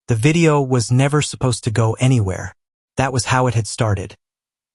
The video was never supposed to go anywhere. That was how it had started.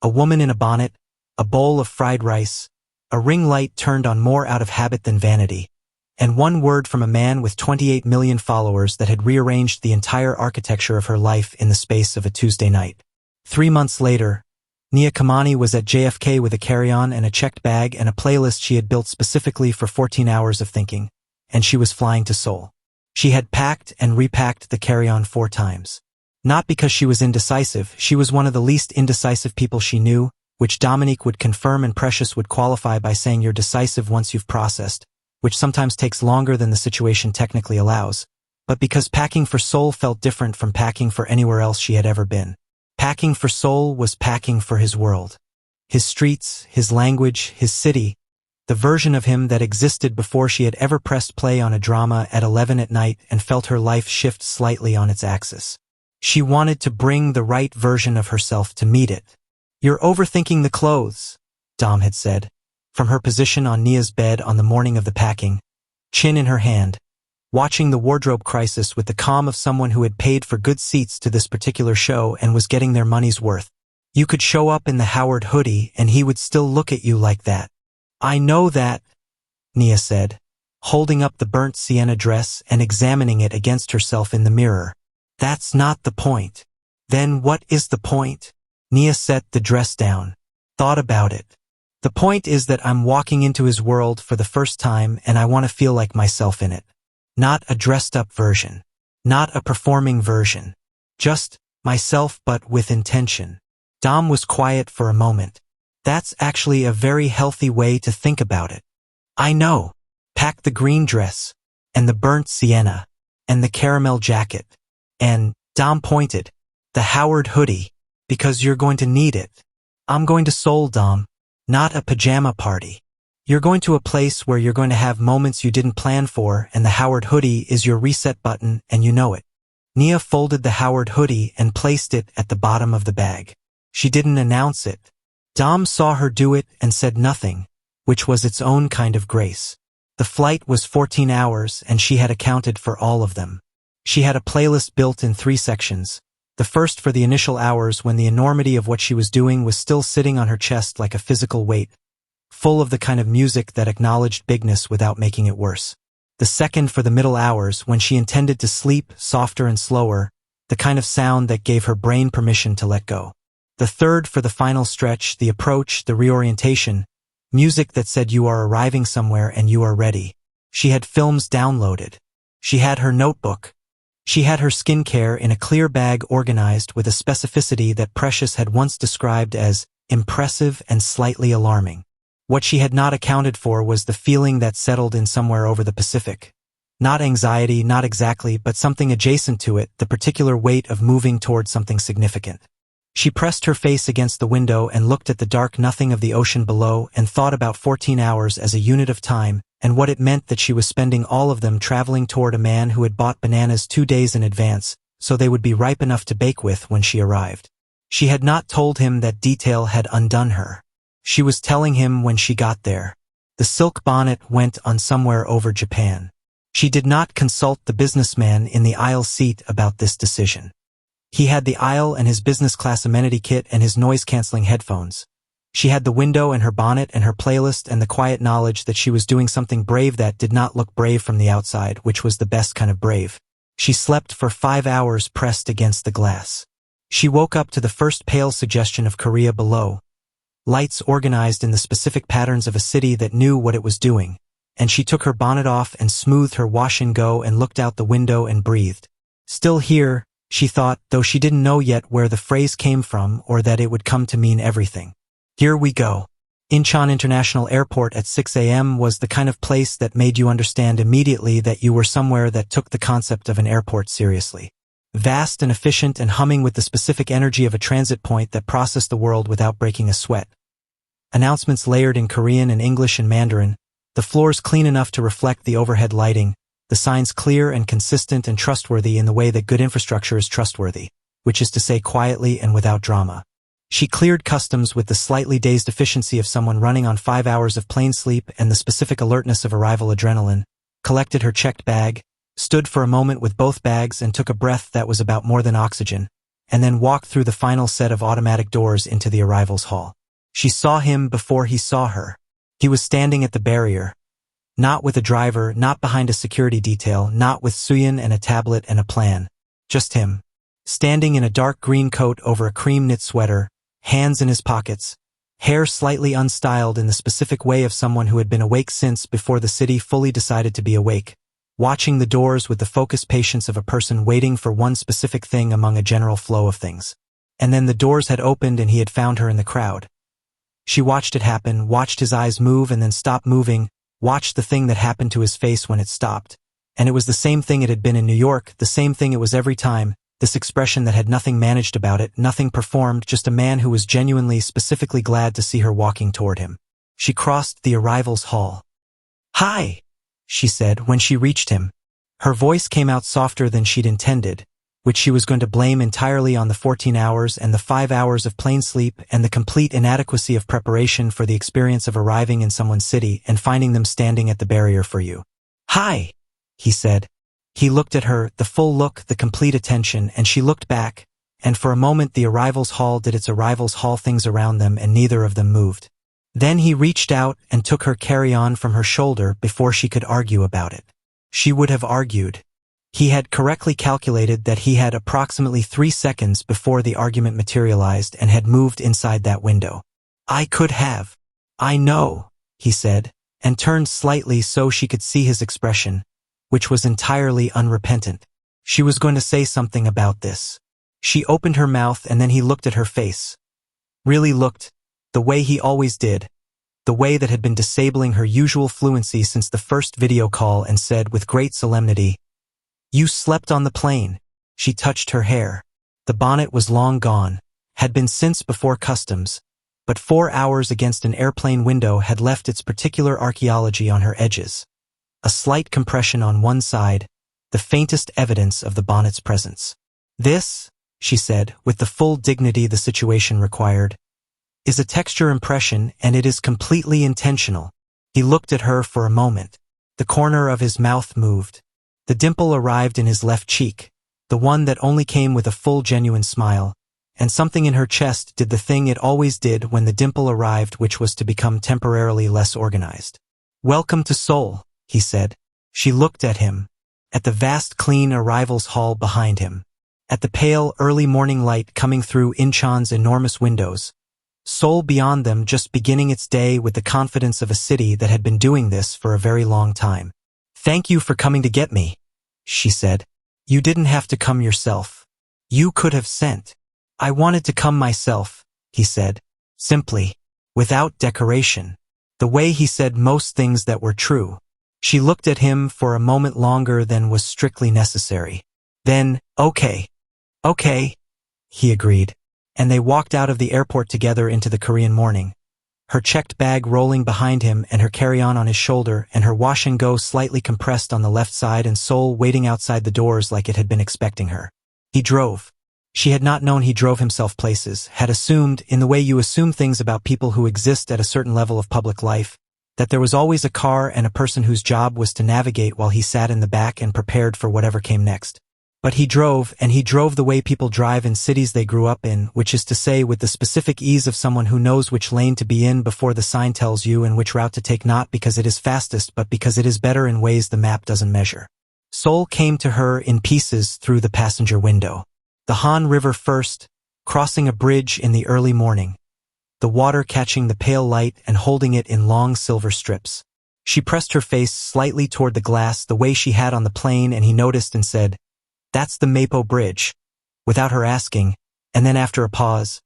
A woman in a bonnet, a bowl of fried rice, a ring light turned on more out of habit than vanity, and one word from a man with 28 million followers that had rearranged the entire architecture of her life in the space of a Tuesday night. 3 months later, Nia Kimani was at JFK with a carry-on and a checked bag and a playlist she had built specifically for 14 hours of thinking, and she was flying to Seoul. She had packed and repacked the carry-on 4 times. Not because she was indecisive, she was one of the least indecisive people she knew, which Dominique would confirm and Precious would qualify by saying you're decisive once you've processed, which sometimes takes longer than the situation technically allows, but because packing for Seoul felt different from packing for anywhere else she had ever been. Packing for Seoul was packing for his world. His streets, his language, his city, the version of him that existed before she had ever pressed play on a drama at 11 at night and felt her life shift slightly on its axis. She wanted to bring the right version of herself to meet it. "You're overthinking the clothes," Dom had said, from her position on Nia's bed on the morning of the packing, chin in her hand, watching the wardrobe crisis with the calm of someone who had paid for good seats to this particular show and was getting their money's worth. "You could show up in the Howard hoodie and he would still look at you like that." "I know that," Nia said, holding up the burnt sienna dress and examining it against herself in the mirror. "That's not the point." "Then what is the point?" Nia set the dress down. "Thought about it. The point is that I'm walking into his world for the first time and I want to feel like myself in it. Not a dressed-up version. Not a performing version. Just myself but with intention." Dom was quiet for a moment. "That's actually a very healthy way to think about it." "I know. Pack the green dress, and the burnt sienna, and the caramel jacket, and," Dom pointed, "the Howard hoodie, because you're going to need it. I'm going to Seoul, Dom. Not a pajama party. You're going to a place where you're going to have moments you didn't plan for, and the Howard hoodie is your reset button, and you know it." Nia folded the Howard hoodie and placed it at the bottom of the bag. She didn't announce it. Dom saw her do it and said nothing, which was its own kind of grace. The flight was 14 hours and she had accounted for all of them. She had a playlist built in 3 sections. The first for the initial hours when the enormity of what she was doing was still sitting on her chest like a physical weight, full of the kind of music that acknowledged bigness without making it worse. The second for the middle hours when she intended to sleep, softer and slower, the kind of sound that gave her brain permission to let go. The third for the final stretch, the approach, the reorientation, music that said you are arriving somewhere and you are ready. She had films downloaded. She had her notebook. She had her skincare in a clear bag organized with a specificity that Precious had once described as impressive and slightly alarming. What she had not accounted for was the feeling that settled in somewhere over the Pacific. Not anxiety, not exactly, but something adjacent to it, the particular weight of moving toward something significant. She pressed her face against the window and looked at the dark nothing of the ocean below and thought about 14 hours as a unit of time and what it meant that she was spending all of them traveling toward a man who had bought bananas 2 days in advance so they would be ripe enough to bake with when she arrived. She had not told him that detail had undone her. She was telling him when she got there. The silk bonnet went on somewhere over Japan. She did not consult the businessman in the aisle seat about this decision. He had the aisle and his business class amenity kit and his noise-canceling headphones. She had the window and her bonnet and her playlist and the quiet knowledge that she was doing something brave that did not look brave from the outside, which was the best kind of brave. She slept for 5 hours pressed against the glass. She woke up to the first pale suggestion of Korea below. Lights organized in the specific patterns of a city that knew what it was doing, and she took her bonnet off and smoothed her wash-and-go and looked out the window and breathed. Still here, she thought, though she didn't know yet where the phrase came from or that it would come to mean everything. Here we go. Incheon International Airport at 6 a.m. was the kind of place that made you understand immediately that you were somewhere that took the concept of an airport seriously. Vast and efficient and humming with the specific energy of a transit point that processed the world without breaking a sweat. Announcements layered in Korean and English and Mandarin, the floors clean enough to reflect the overhead lighting, the signs clear and consistent and trustworthy in the way that good infrastructure is trustworthy, which is to say quietly and without drama. She cleared customs with the slightly dazed efficiency of someone running on 5 hours of plain sleep and the specific alertness of arrival adrenaline, collected her checked bag, stood for a moment with both bags and took a breath that was about more than oxygen, and then walked through the final set of automatic doors into the arrivals hall. She saw him before he saw her. He was standing at the barrier, not with a driver, not behind a security detail, not with Suyin and a tablet and a plan. Just him. Standing in a dark green coat over a cream knit sweater, hands in his pockets, hair slightly unstyled in the specific way of someone who had been awake since before the city fully decided to be awake, watching the doors with the focused patience of a person waiting for one specific thing among a general flow of things. And then the doors had opened and he had found her in the crowd. She watched it happen, watched his eyes move and then stop moving, watched the thing that happened to his face when it stopped. And it was the same thing it had been in New York, the same thing it was every time, this expression that had nothing managed about it, nothing performed, just a man who was genuinely, specifically glad to see her walking toward him. She crossed the arrivals hall. "Hi," she said when she reached him. Her voice came out softer than she'd intended, which she was going to blame entirely on the 14 hours and the 5 hours of plain sleep and the complete inadequacy of preparation for the experience of arriving in someone's city and finding them standing at the barrier for you. "Hi," he said. He looked at her, the full look, the complete attention, and she looked back, and for a moment the arrivals hall did its arrivals hall things around them and neither of them moved. Then he reached out and took her carry-on from her shoulder before she could argue about it. She would have argued. He had correctly calculated that he had approximately 3 seconds before the argument materialized and had moved inside that window. "I could have. I know," he said, and turned slightly so she could see his expression, which was entirely unrepentant. She was going to say something about this. She opened her mouth and then he looked at her face. Really looked, the way he always did, the way that had been disabling her usual fluency since the first video call, and said with great solemnity, "You slept on the plane." She touched her hair. The bonnet was long gone, had been since before customs, but 4 hours against an airplane window had left its particular archaeology on her edges. A slight compression on one side, the faintest evidence of the bonnet's presence. "This," she said, with the full dignity the situation required, "is a texture impression and it is completely intentional." He looked at her for a moment. The corner of his mouth moved. The dimple arrived in his left cheek, the one that only came with a full genuine smile, and something in her chest did the thing it always did when the dimple arrived, which was to become temporarily less organized. "Welcome to Seoul," he said. She looked at him, at the vast clean arrivals hall behind him, at the pale early morning light coming through Incheon's enormous windows, Seoul beyond them just beginning its day with the confidence of a city that had been doing this for a very long time. "Thank you for coming to get me," she said. "You didn't have to come yourself. You could have sent." "I wanted to come myself," he said, simply, without decoration, the way he said most things that were true. She looked at him for a moment longer than was strictly necessary. Then, okay, he agreed, and they walked out of the airport together into the Korean morning, her checked bag rolling behind him and her carry-on on his shoulder and her wash-and-go slightly compressed on the left side and Seoul waiting outside the doors like it had been expecting her. He drove. She had not known he drove himself places, had assumed, in the way you assume things about people who exist at a certain level of public life, that there was always a car and a person whose job was to navigate while he sat in the back and prepared for whatever came next. But he drove, and he drove the way people drive in cities they grew up in, which is to say with the specific ease of someone who knows which lane to be in before the sign tells you and which route to take, not because it is fastest but because it is better in ways the map doesn't measure. Seoul came to her in pieces through the passenger window. The Han River first, crossing a bridge in the early morning, the water catching the pale light and holding it in long silver strips. She pressed her face slightly toward the glass the way she had on the plane, and he noticed and said, "That's the Mapo Bridge," without her asking, and then after a pause,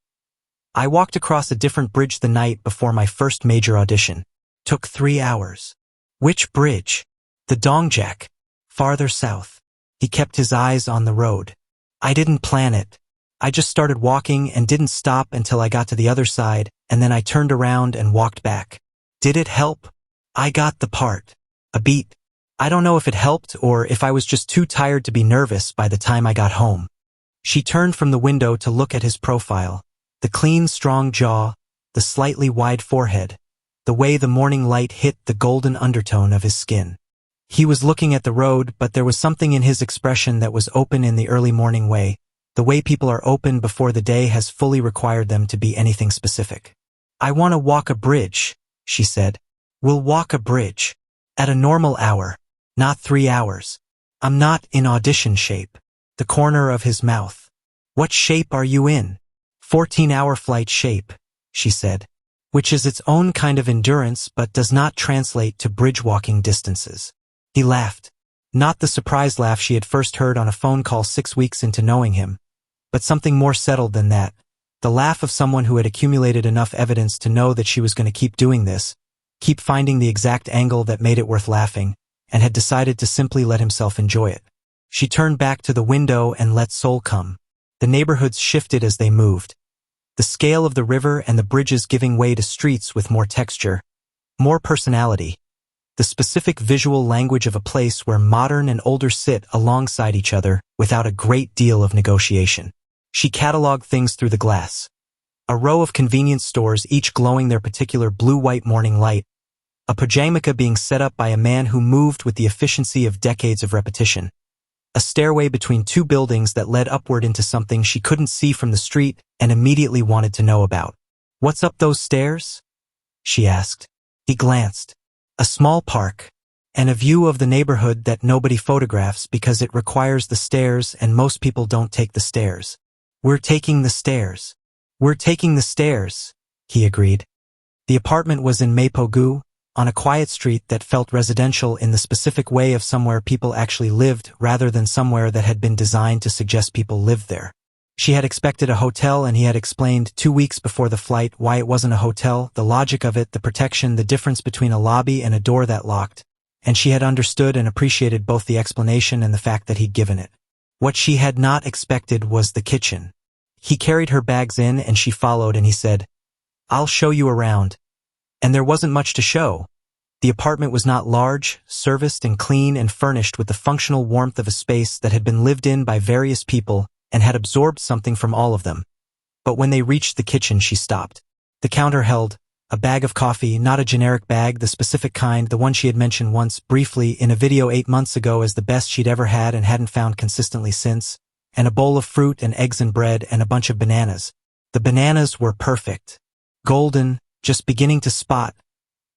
"I walked across a different bridge the night before my first major audition. Took 3 hours. "Which bridge?" "The Dongjak. Farther south." He kept his eyes on the road. "I didn't plan it. I just started walking and didn't stop until I got to the other side, and then I turned around and walked back." "Did it help?" "I got the part. A beat. I don't know if it helped or if I was just too tired to be nervous by the time I got home." She turned from the window to look at his profile, the clean, strong jaw, the slightly wide forehead, the way the morning light hit the golden undertone of his skin. He was looking at the road, but there was something in his expression that was open in the early morning way, the way people are open before the day has fully required them to be anything specific. I want to walk a bridge, she said. We'll walk a bridge. At a normal hour. Not 3 hours. I'm not in audition shape. The corner of his mouth. What shape are you in? 14-hour flight shape, she said. Which is its own kind of endurance but does not translate to bridge walking distances. He laughed. Not the surprised laugh she had first heard on a phone call 6 weeks into knowing him, but something more settled than that. The laugh of someone who had accumulated enough evidence to know that she was going to keep doing this, keep finding the exact angle that made it worth laughing, and had decided to simply let himself enjoy it. She turned back to the window and let Seoul come. The neighborhoods shifted as they moved. The scale of the river and the bridges giving way to streets with more texture, more personality. The specific visual language of a place where modern and older sit alongside each other without a great deal of negotiation. She cataloged things through the glass. A row of convenience stores, each glowing their particular blue-white morning light. A pajamica being set up by a man who moved with the efficiency of decades of repetition. A stairway between 2 buildings that led upward into something she couldn't see from the street and immediately wanted to know about. What's up those stairs? She asked. He glanced. A small park, and a view of the neighborhood that nobody photographs because it requires the stairs and most people don't take the stairs. We're taking the stairs. We're taking the stairs, he agreed. The apartment was in Mapogu, on a quiet street that felt residential in the specific way of somewhere people actually lived rather than somewhere that had been designed to suggest people lived there. She had expected a hotel and he had explained 2 weeks before the flight why it wasn't a hotel, the logic of it, the protection, the difference between a lobby and a door that locked, and she had understood and appreciated both the explanation and the fact that he'd given it. What she had not expected was the kitchen. He carried her bags in and she followed and he said, I'll show you around. And there wasn't much to show. The apartment was not large, serviced and clean and furnished with the functional warmth of a space that had been lived in by various people and had absorbed something from all of them. But when they reached the kitchen, she stopped. The counter held a bag of coffee, not a generic bag, the specific kind, the one she had mentioned once briefly in a video 8 months ago as the best she'd ever had and hadn't found consistently since, and a bowl of fruit and eggs and bread and a bunch of bananas. The bananas were perfect. Golden, just beginning to spot,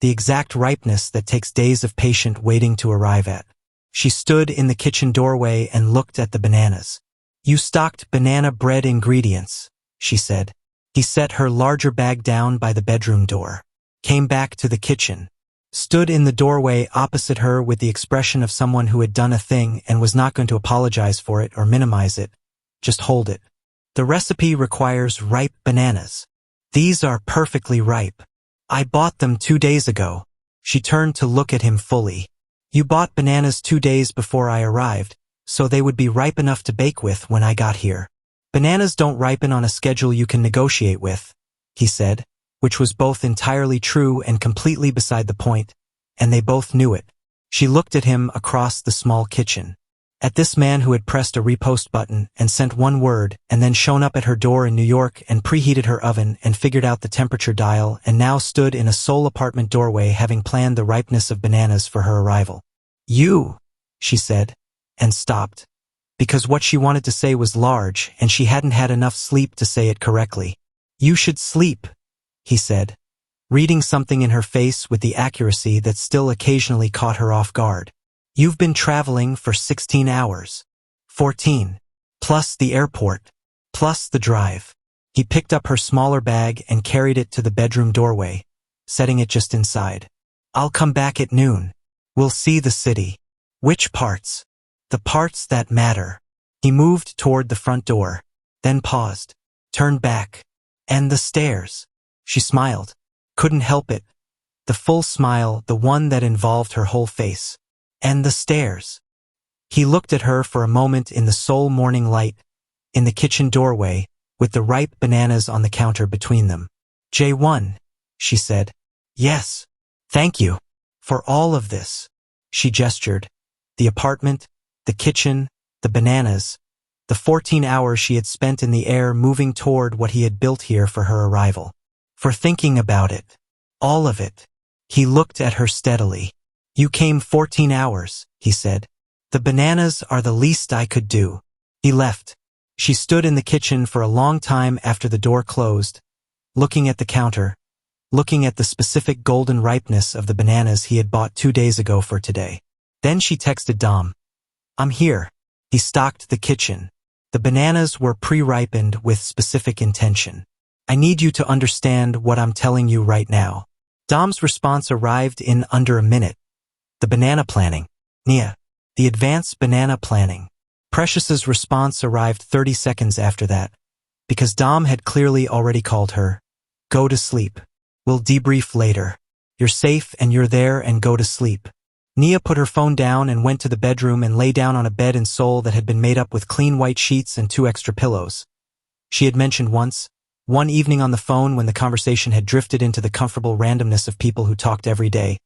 the exact ripeness that takes days of patient waiting to arrive at. She stood in the kitchen doorway and looked at the bananas. You stocked banana bread ingredients, she said. He set her larger bag down by the bedroom door, came back to the kitchen, stood in the doorway opposite her with the expression of someone who had done a thing and was not going to apologize for it or minimize it, just hold it. The recipe requires ripe bananas. These are perfectly ripe. I bought them 2 days ago. She turned to look at him fully. You bought bananas 2 days before I arrived, so they would be ripe enough to bake with when I got here. Bananas don't ripen on a schedule you can negotiate with, he said, which was both entirely true and completely beside the point, and they both knew it. She looked at him across the small kitchen. At this man who had pressed a repost button and sent one word and then shown up at her door in New York and preheated her oven and figured out the temperature dial and now stood in a Seoul apartment doorway having planned the ripeness of bananas for her arrival. You, she said, and stopped, because what she wanted to say was large and she hadn't had enough sleep to say it correctly. You should sleep, he said, reading something in her face with the accuracy that still occasionally caught her off guard. You've been traveling for 16 hours. 14. Plus the airport. Plus the drive. He picked up her smaller bag and carried it to the bedroom doorway, setting it just inside. I'll come back at noon. We'll see the city. Which parts? The parts that matter. He moved toward the front door, then paused, turned back. And the stairs. She smiled. Couldn't help it. The full smile, the one that involved her whole face. And the stairs. He looked at her for a moment in the Seoul morning light, in the kitchen doorway, with the ripe bananas on the counter between them. J1, she said. Yes. Thank you. For all of this. She gestured. The apartment, the kitchen, the bananas, the 14 hours she had spent in the air moving toward what he had built here for her arrival. For thinking about it. All of it. He looked at her steadily. You came 14 hours, he said. The bananas are the least I could do. He left. She stood in the kitchen for a long time after the door closed, looking at the counter, looking at the specific golden ripeness of the bananas he had bought 2 days ago for today. Then she texted Dom. I'm here. He stocked the kitchen. The bananas were pre-ripened with specific intention. I need you to understand what I'm telling you right now. Dom's response arrived in under a minute. The banana planning. Nia. The advanced banana planning. Precious's response arrived 30 seconds after that, because Dom had clearly already called her. Go to sleep. We'll debrief later. You're safe and you're there and go to sleep. Nia put her phone down and went to the bedroom and lay down on a bed in Seoul that had been made up with clean white sheets and 2 extra pillows. She had mentioned once, one evening on the phone when the conversation had drifted into the comfortable randomness of people who talked every day,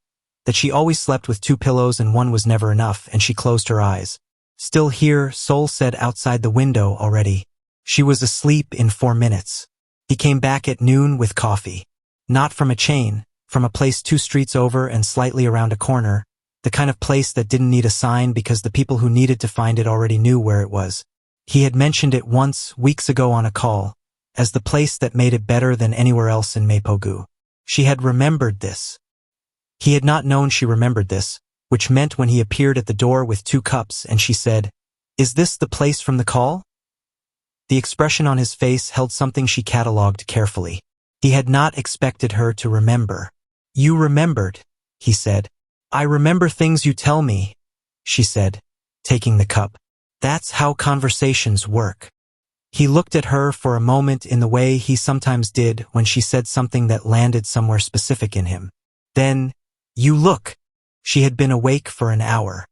that she always slept with 2 pillows and one was never enough, and she closed her eyes. Still here, Seoul said outside the window already. She was asleep in 4 minutes. He came back at noon with coffee. Not from a chain, from a place 2 streets over and slightly around a corner, the kind of place that didn't need a sign because the people who needed to find it already knew where it was. He had mentioned it once, weeks ago on a call, as the place that made it better than anywhere else in Mapogu. She had remembered this. He had not known she remembered this, which meant when he appeared at the door with 2 cups and she said, Is this the place from the call? The expression on his face held something she catalogued carefully. He had not expected her to remember. You remembered, he said. I remember things you tell me, she said, taking the cup. That's how conversations work. He looked at her for a moment in the way he sometimes did when she said something that landed somewhere specific in him. Then, you look. She had been awake for an hour.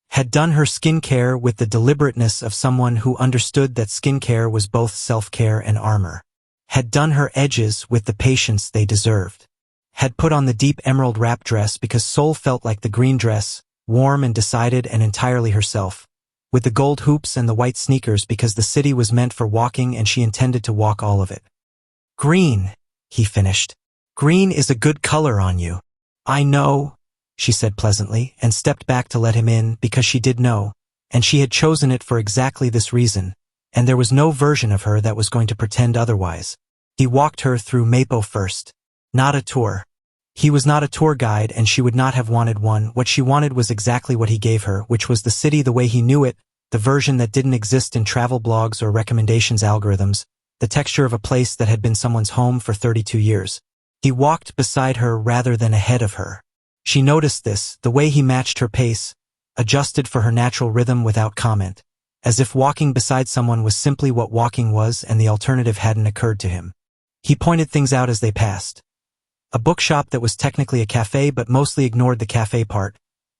Had done her skincare with the deliberateness of someone who understood that skincare was both self-care and armor. Had done her edges with the patience they deserved. Had put on the deep emerald wrap dress because Seoul felt like the green dress, warm and decided and entirely herself, with the gold hoops and the white sneakers because the city was meant for walking and she intended to walk all of it. Green, he finished. Green is a good color on you. I know, she said pleasantly, and stepped back to let him in because she did know, and she had chosen it for exactly this reason, and there was no version of her that was going to pretend otherwise. He walked her through Mapo first. Not a tour. He was not a tour guide and she would not have wanted one. What she wanted was exactly what he gave her, which was the city the way he knew it, the version that didn't exist in travel blogs or recommendations algorithms, the texture of a place that had been someone's home for 32 years. He walked beside her rather than ahead of her. She noticed this, the way he matched her pace, adjusted for her natural rhythm without comment, as if walking beside someone was simply what walking was and the alternative hadn't occurred to him. He pointed things out as they passed. A bookshop that was technically a cafe but mostly ignored the cafe part,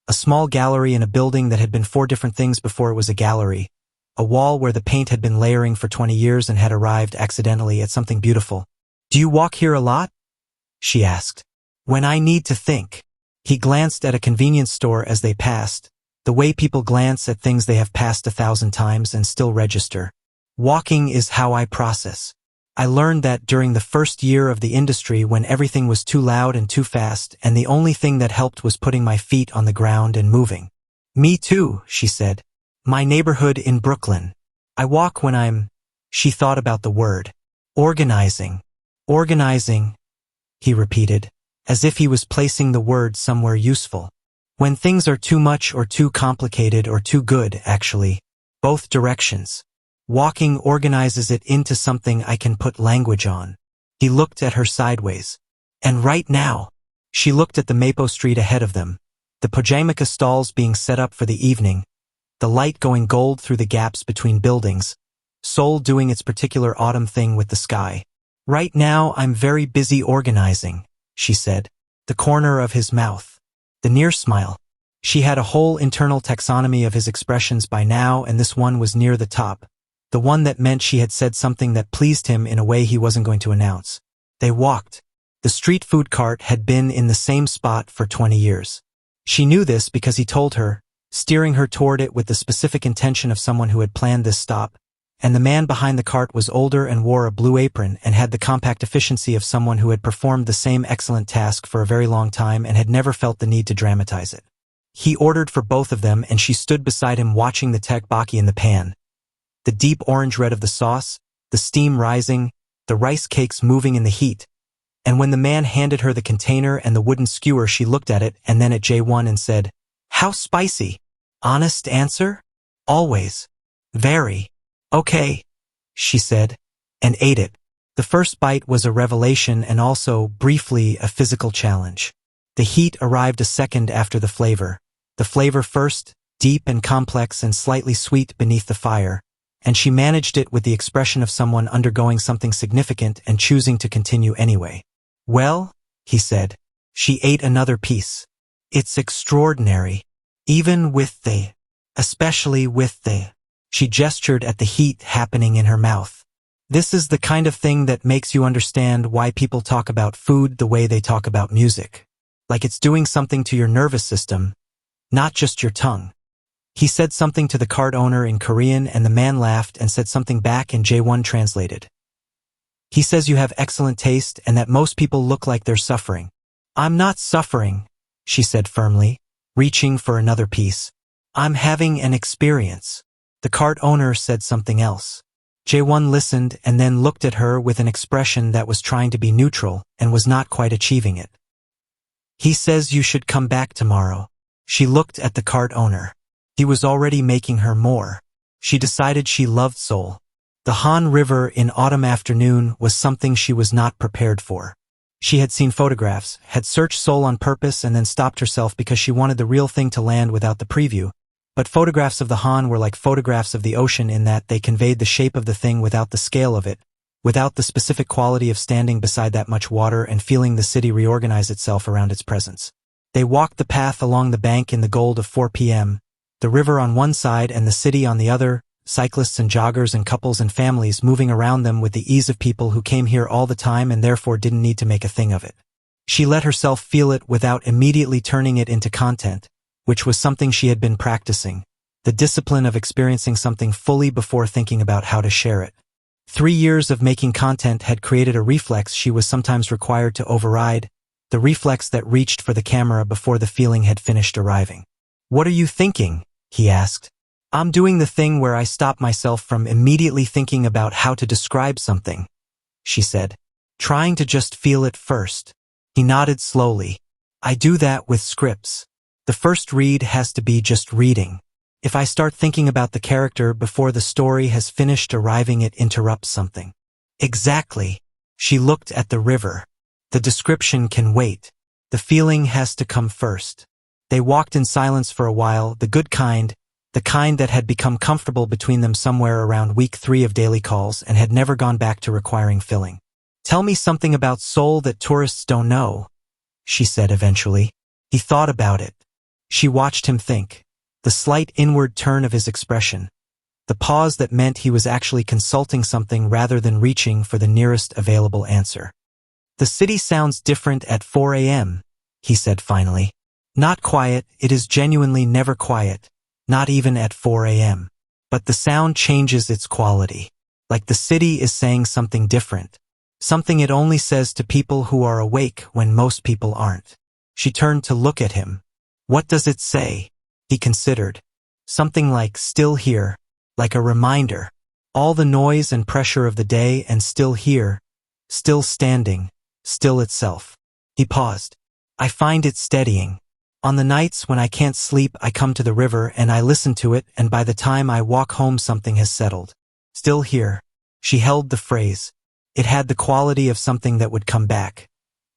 a small gallery in a building that had been 4 different things before it was a gallery, a wall where the paint had been layering for 20 years and had arrived accidentally at something beautiful. Do you walk here a lot? She asked. When I need to think. He glanced at a convenience store as they passed, the way people glance at things they have passed 1,000 times and still register. Walking is how I process. I learned that during the first year of the industry when everything was too loud and too fast and the only thing that helped was putting my feet on the ground and moving. Me too, she said. My neighborhood in Brooklyn. I walk when I'm... She thought about the word. Organizing. Organizing, he repeated, as if he was placing the word somewhere useful. When things are too much or too complicated or too good, actually. Both directions. Walking organizes it into something I can put language on. He looked at her sideways. And right now, she looked at the Mapo street ahead of them, the pajamaka stalls being set up for the evening, the light going gold through the gaps between buildings, Seoul doing its particular autumn thing with the sky. Right now I'm very busy organizing, she said, the corner of his mouth. The near smile. She had a whole internal taxonomy of his expressions by now and this one was near the top. The one that meant she had said something that pleased him in a way he wasn't going to announce. They walked. The street food cart had been in the same spot for 20 years. She knew this because he told her, steering her toward it with the specific intention of someone who had planned this stop, and the man behind the cart was older and wore a blue apron and had the compact efficiency of someone who had performed the same excellent task for a very long time and had never felt the need to dramatize it. He ordered for both of them and she stood beside him watching the tteokbokki in the pan. The deep orange red of the sauce, the steam rising, the rice cakes moving in the heat. And when the man handed her the container and the wooden skewer, she looked at it and then at Jae-won and said, "How spicy?" "Honest answer? Always. Very." "Okay," she said, and ate it. The first bite was a revelation and also, briefly, a physical challenge. The heat arrived a second after the flavor. The flavor first, deep and complex and slightly sweet beneath the fire, and she managed it with the expression of someone undergoing something significant and choosing to continue anyway. "Well," he said. She ate another piece. "It's extraordinary. Even with the, especially with the." She gestured at the heat happening in her mouth. "This is the kind of thing that makes you understand why people talk about food the way they talk about music. Like it's doing something to your nervous system, not just your tongue." He said something to the cart owner in Korean and the man laughed and said something back and Jae-won translated. "He says you have excellent taste and that most people look like they're suffering." "I'm not suffering," she said firmly, reaching for another piece. "I'm having an experience." The cart owner said something else. Jae-won listened and then looked at her with an expression that was trying to be neutral and was not quite achieving it. "He says you should come back tomorrow." She looked at the cart owner. He was already making her more. She decided she loved Seoul. The Han River in autumn afternoon was something she was not prepared for. She had seen photographs, had searched Seoul on purpose and then stopped herself because she wanted the real thing to land without the preview. But photographs of the Han were like photographs of the ocean in that they conveyed the shape of the thing without the scale of it, without the specific quality of standing beside that much water and feeling the city reorganize itself around its presence. They walked the path along the bank in the gold of 4 p.m., the river on one side and the city on the other, cyclists and joggers and couples and families moving around them with the ease of people who came here all the time and therefore didn't need to make a thing of it. She let herself feel it without immediately turning it into content, which was something she had been practicing, the discipline of experiencing something fully before thinking about how to share it. 3 years of making content had created a reflex she was sometimes required to override, the reflex that reached for the camera before the feeling had finished arriving. "What are you thinking?" he asked. "I'm doing the thing where I stop myself from immediately thinking about how to describe something," she said. "Trying to just feel it first." He nodded slowly. "I do that with scripts. The first read has to be just reading. If I start thinking about the character before the story has finished arriving, it interrupts something." "Exactly." She looked at the river. "The description can wait. The feeling has to come first." They walked in silence for a while, the good kind, the kind that had become comfortable between them somewhere around week 3 of daily calls and had never gone back to requiring filling. "Tell me something about Seoul that tourists don't know," she said eventually. He thought about it. She watched him think. The slight inward turn of his expression. The pause that meant he was actually consulting something rather than reaching for the nearest available answer. "The city sounds different at 4 a.m., he said finally. "Not quiet, it is genuinely never quiet, not even at 4 a.m. But the sound changes its quality. Like the city is saying something different. Something it only says to people who are awake when most people aren't." She turned to look at him. "What does it say?" He considered. "Something like still here, like a reminder. All the noise and pressure of the day and still here, still standing, still itself." He paused. "I find it steadying. On the nights when I can't sleep, I come to the river and I listen to it, and by the time I walk home something has settled. Still here." She held the phrase. It had the quality of something that would come back.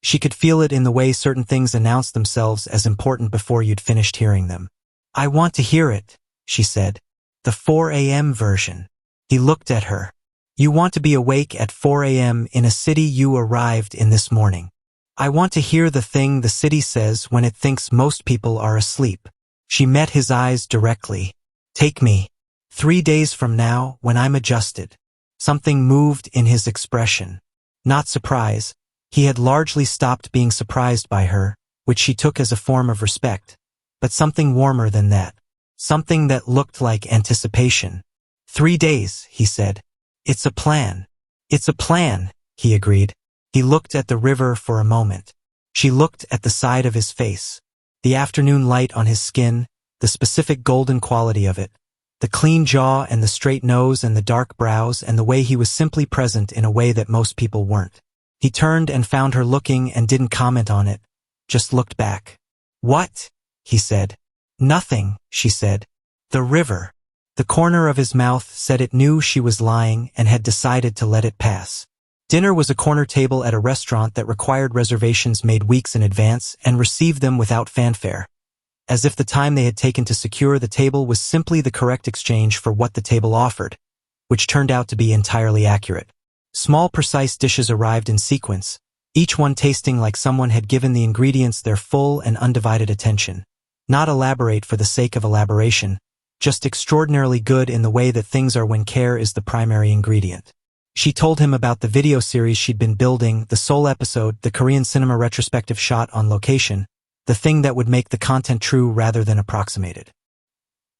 She could feel it in the way certain things announce themselves as important before you'd finished hearing them. "I want to hear it," she said. "The 4 a.m. version." He looked at her. "You want to be awake at 4 a.m. in a city you arrived in this morning. I want to hear the thing the city says when it thinks most people are asleep." She met his eyes directly. "Take me. 3 days from now, when I'm adjusted." Something moved in his expression. Not surprise. He had largely stopped being surprised by her, which she took as a form of respect. But something warmer than that. Something that looked like anticipation. 3 days, he said. "It's a plan." "It's a plan," he agreed. He looked at the river for a moment. She looked at the side of his face. The afternoon light on his skin, the specific golden quality of it, the clean jaw and the straight nose and the dark brows and the way he was simply present in a way that most people weren't. He turned and found her looking and didn't comment on it, just looked back. "What?" he said. "Nothing," she said. "The river." The corner of his mouth said it knew she was lying and had decided to let it pass. Dinner was a corner table at a restaurant that required reservations made weeks in advance and received them without fanfare, as if the time they had taken to secure the table was simply the correct exchange for what the table offered, which turned out to be entirely accurate. Small, precise dishes arrived in sequence, each one tasting like someone had given the ingredients their full and undivided attention. Not elaborate for the sake of elaboration, just extraordinarily good in the way that things are when care is the primary ingredient. She told him about the video series she'd been building, the Seoul episode, the Korean cinema retrospective shot on location, the thing that would make the content true rather than approximated.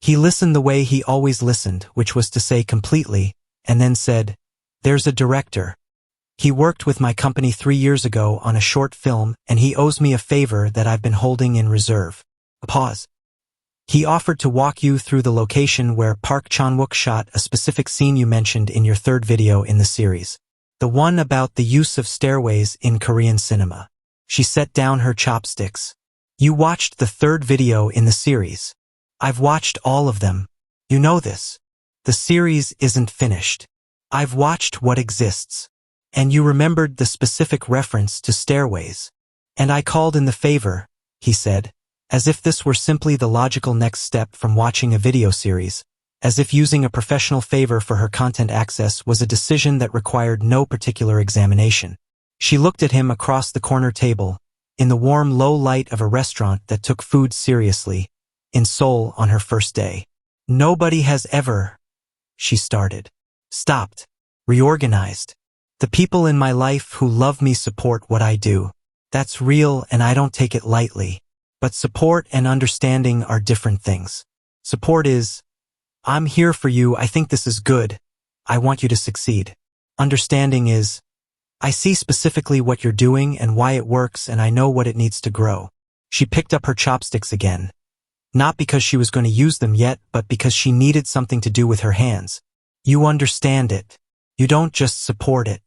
He listened the way he always listened, which was to say completely, and then said, "There's a director. He worked with my company 3 years ago on a short film, and he owes me a favor that I've been holding in reserve." A pause. "He offered to walk you through the location where Park Chan-wook shot a specific scene you mentioned in your third video in the series. The one about the use of stairways in Korean cinema." She set down her chopsticks. "You watched the third video in the series. I've watched all of them. You know this. The series isn't finished. I've watched what exists. And you remembered the specific reference to stairways. And I called in the favor," he said, as if this were simply the logical next step from watching a video series, as if using a professional favor for her content access was a decision that required no particular examination. She looked at him across the corner table, in the warm low light of a restaurant that took food seriously, in Seoul on her first day. "Nobody has ever," she started. "Stopped. Reorganized. The people in my life who love me support what I do. That's real and I don't take it lightly. But support and understanding are different things. Support is, I'm here for you, I think this is good, I want you to succeed. Understanding is, I see specifically what you're doing and why it works and I know what it needs to grow." She picked up her chopsticks again. Not because she was going to use them yet, but because she needed something to do with her hands. "You understand it. You don't just support it.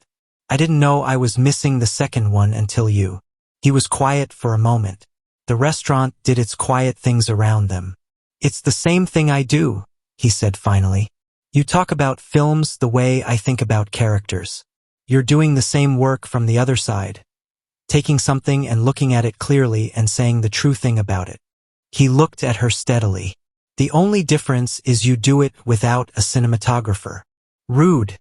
I didn't know I was missing the second one until you." He was quiet for a moment. The restaurant did its quiet things around them. "It's the same thing I do," he said finally. "You talk about films the way I think about characters. You're doing the same work from the other side. Taking something and looking at it clearly and saying the true thing about it." He looked at her steadily. "The only difference is you do it without a cinematographer." "Rude,"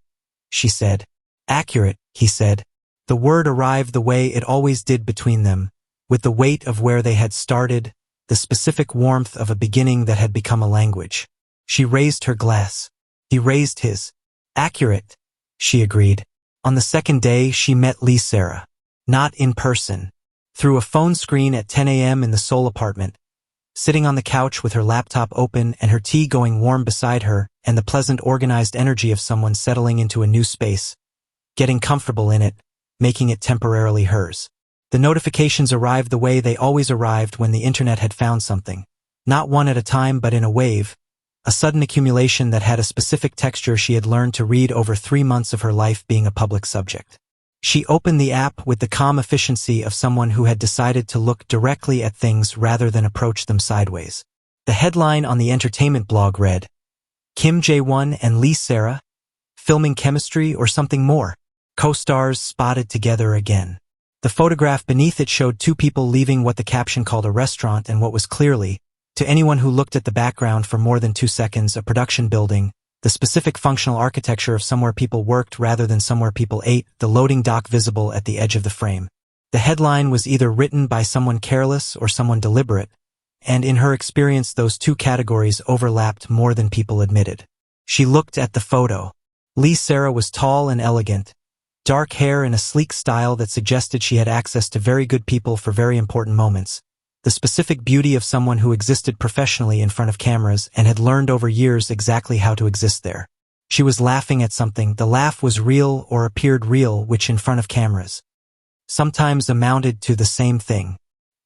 she said. "Accurate," he said. The word arrived the way it always did between them, with the weight of where they had started, the specific warmth of a beginning that had become a language. She raised her glass. He raised his. "Accurate," she agreed. On the second day, she met Lee Sarah. Not in person. Through a phone screen at 10 a.m. in the Seoul apartment, sitting on the couch with her laptop open and her tea going warm beside her and the pleasant organized energy of someone settling into a new space, getting comfortable in it, making it temporarily hers. The notifications arrived the way they always arrived when the internet had found something. Not one at a time but in a wave, a sudden accumulation that had a specific texture she had learned to read over 3 months of her life being a public subject. She opened the app with the calm efficiency of someone who had decided to look directly at things rather than approach them sideways. The headline on the entertainment blog read, "Kim Jae-won and Lee Sarah, filming chemistry or something more. Co-stars spotted together again." The photograph beneath it showed two people leaving what the caption called a restaurant and what was clearly, to anyone who looked at the background for more than 2 seconds, a production building, the specific functional architecture of somewhere people worked rather than somewhere people ate, the loading dock visible at the edge of the frame. The headline was either written by someone careless or someone deliberate, and in her experience those two categories overlapped more than people admitted. She looked at the photo. Lee Sarah was tall and elegant, dark hair in a sleek style that suggested she had access to very good people for very important moments, the specific beauty of someone who existed professionally in front of cameras and had learned over years exactly how to exist there. She was laughing at something. The laugh was real or appeared real, which in front of cameras sometimes amounted to the same thing.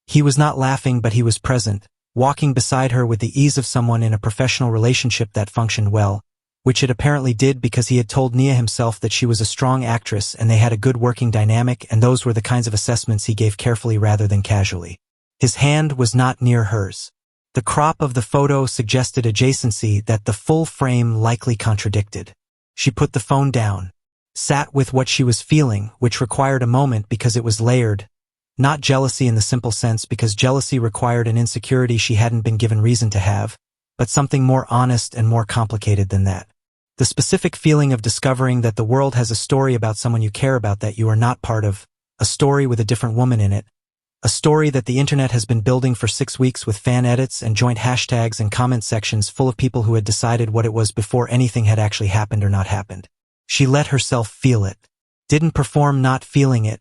He was not laughing, but he was present, walking beside her with the ease of someone in a professional relationship that functioned well, which it apparently did because he had told Nia himself that she was a strong actress and they had a good working dynamic, and those were the kinds of assessments he gave carefully rather than casually. His hand was not near hers. The crop of the photo suggested adjacency that the full frame likely contradicted. She put the phone down, sat with what she was feeling, which required a moment because it was layered, not jealousy in the simple sense because jealousy required an insecurity she hadn't been given reason to have, but something more honest and more complicated than that. The specific feeling of discovering that the world has a story about someone you care about that you are not part of, a story with a different woman in it, a story that the internet has been building for 6 weeks with fan edits and joint hashtags and comment sections full of people who had decided what it was before anything had actually happened or not happened. She let herself feel it. Didn't perform not feeling it.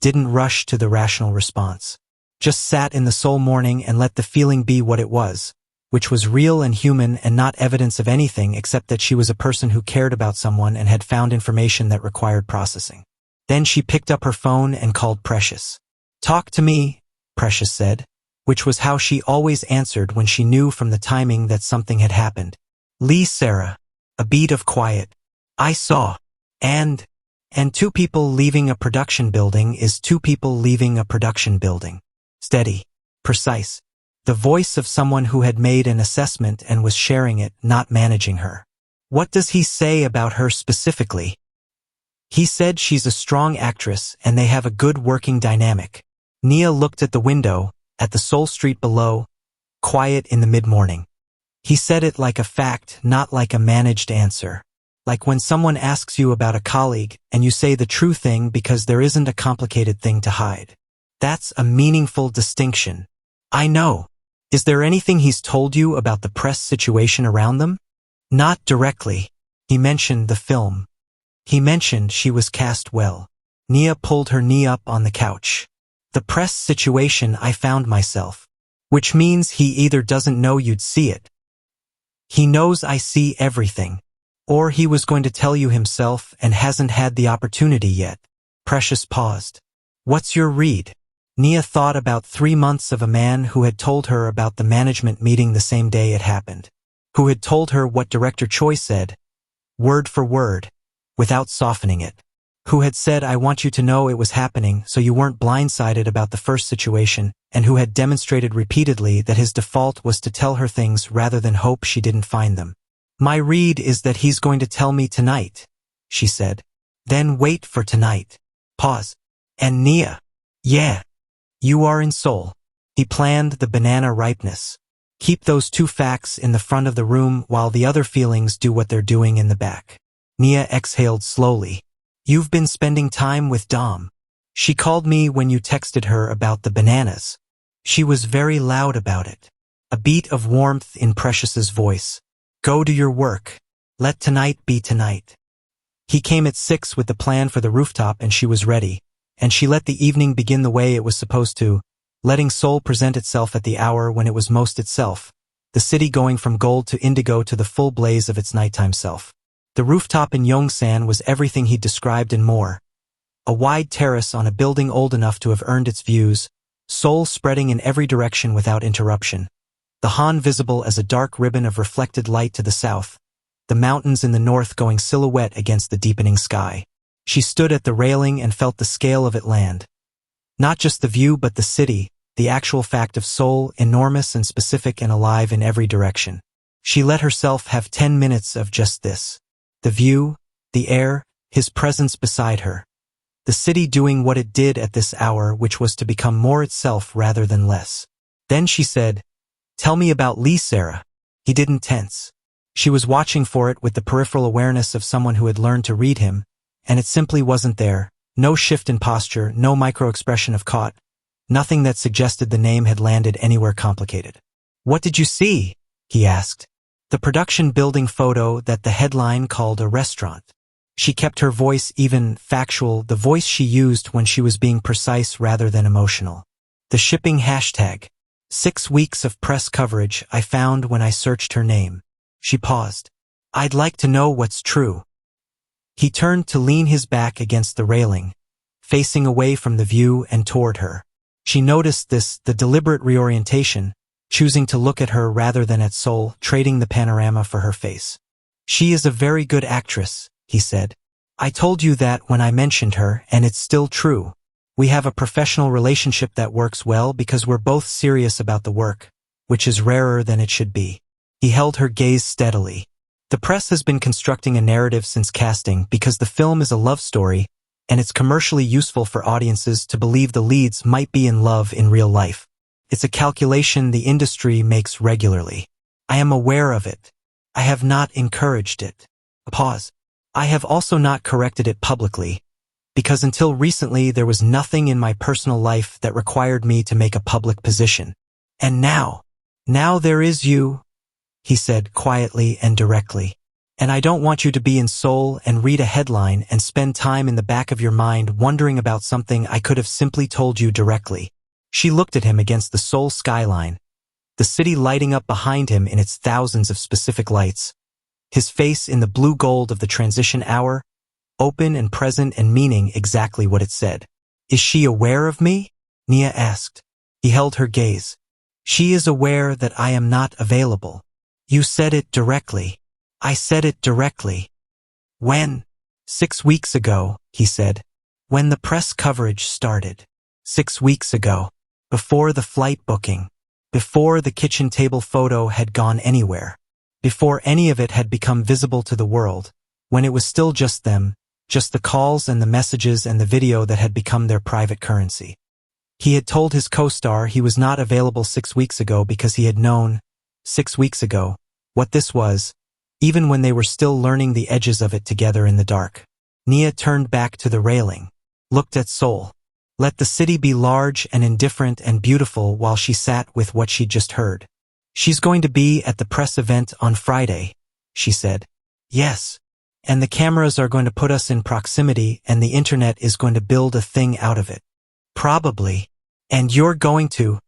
Didn't rush to the rational response. Just sat in the soul morning and let the feeling be what it was, which was real and human and not evidence of anything except that she was a person who cared about someone and had found information that required processing. Then she picked up her phone and called Precious. "Talk to me," Precious said, which was how she always answered when she knew from the timing that something had happened. "Lee Sarah." A beat of quiet. "I saw. And two people leaving a production building is two people leaving a production building." Steady. Precise. The voice of someone who had made an assessment and was sharing it, not managing her. "What does he say about her specifically?" "He said she's a strong actress and they have a good working dynamic." Nia looked at the window, at the Seoul street below, quiet in the mid-morning. He said it like a fact, not like a managed answer. Like when someone asks you about a colleague and you say the true thing because there isn't a complicated thing to hide. That's a meaningful distinction. "I know. Is there anything he's told you about the press situation around them?" "Not directly. He mentioned the film. He mentioned she was cast well." Nia pulled her knee up on the couch. "The press situation I found myself. Which means he either doesn't know you'd see it. He knows I see everything. Or he was going to tell you himself and hasn't had the opportunity yet." Precious paused. "What's your read?" Nia thought about 3 months of a man who had told her about the management meeting the same day it happened. Who had told her what Director Choi said, word for word, without softening it. Who had said, "I want you to know it was happening so you weren't blindsided about the first situation," and who had demonstrated repeatedly that his default was to tell her things rather than hope she didn't find them. "My read is that he's going to tell me tonight," she said. "Then wait for tonight." Pause. "And Nia." "Yeah. You are in Seoul." He planned the banana ripeness. Keep those 2 facts in the front of the room while the other feelings do what they're doing in the back. Nia exhaled slowly. "You've been spending time with Dom. She called me when you texted her about the bananas. She was very loud about it." A beat of warmth in Precious's voice. "Go do your work. Let tonight be tonight." He came at 6 with the plan for the rooftop and she was ready, and she let the evening begin the way it was supposed to, letting Seoul present itself at the hour when it was most itself, the city going from gold to indigo to the full blaze of its nighttime self. The rooftop in Yongsan was everything he'd described and more. A wide terrace on a building old enough to have earned its views, Seoul spreading in every direction without interruption. The Han visible as a dark ribbon of reflected light to the south, the mountains in the north going silhouette against the deepening sky. She stood at the railing and felt the scale of it land. Not just the view but the city, the actual fact of Seoul, enormous and specific and alive in every direction. She let herself have 10 minutes of just this. The view, the air, his presence beside her. The city doing what it did at this hour, which was to become more itself rather than less. Then she said, "Tell me about Lee Sarah." He didn't tense. She was watching for it with the peripheral awareness of someone who had learned to read him, and it simply wasn't there. No shift in posture, no micro-expression of caught. Nothing that suggested the name had landed anywhere complicated. "What did you see?" he asked. "The production building photo that the headline called a restaurant." She kept her voice even, factual, the voice she used when she was being precise rather than emotional. "The shipping hashtag. 6 weeks of press coverage I found when I searched her name." She paused. "I'd like to know what's true." He turned to lean his back against the railing, facing away from the view and toward her. She noticed this, the deliberate reorientation, choosing to look at her rather than at Seoul, trading the panorama for her face. She is a very good actress, he said. I told you that when I mentioned her, and it's still true. We have a professional relationship that works well because we're both serious about the work, which is rarer than it should be. He held her gaze steadily. The press has been constructing a narrative since casting because the film is a love story, and it's commercially useful for audiences to believe the leads might be in love in real life. It's a calculation the industry makes regularly. I am aware of it. I have not encouraged it. Pause. I have also not corrected it publicly, because until recently there was nothing in my personal life that required me to make a public position. And now there is you, he said quietly and directly. And I don't want you to be in Seoul and read a headline and spend time in the back of your mind wondering about something I could have simply told you directly. She looked at him against the Seoul skyline, the city lighting up behind him in its thousands of specific lights. His face in the blue gold of the transition hour, open and present and meaning exactly what it said. Is she aware of me? Nia asked. He held her gaze. She is aware that I am not available. You said it directly. I said it directly. When? 6 weeks ago, he said. When the press coverage started. 6 weeks ago. Before the flight booking. Before the kitchen table photo had gone anywhere. Before any of it had become visible to the world. When it was still just them, just the calls and the messages and the video that had become their private currency. He had told his co-star he was not available 6 weeks ago because he had known, 6 weeks ago, what this was, even when they were still learning the edges of it together in the dark. Nia turned back to the railing, looked at Seoul. Let the city be large and indifferent and beautiful while she sat with what she'd just heard. She's going to be at the press event on Friday, she said. Yes. And the cameras are going to put us in proximity and the internet is going to build a thing out of it. Probably. And you're going to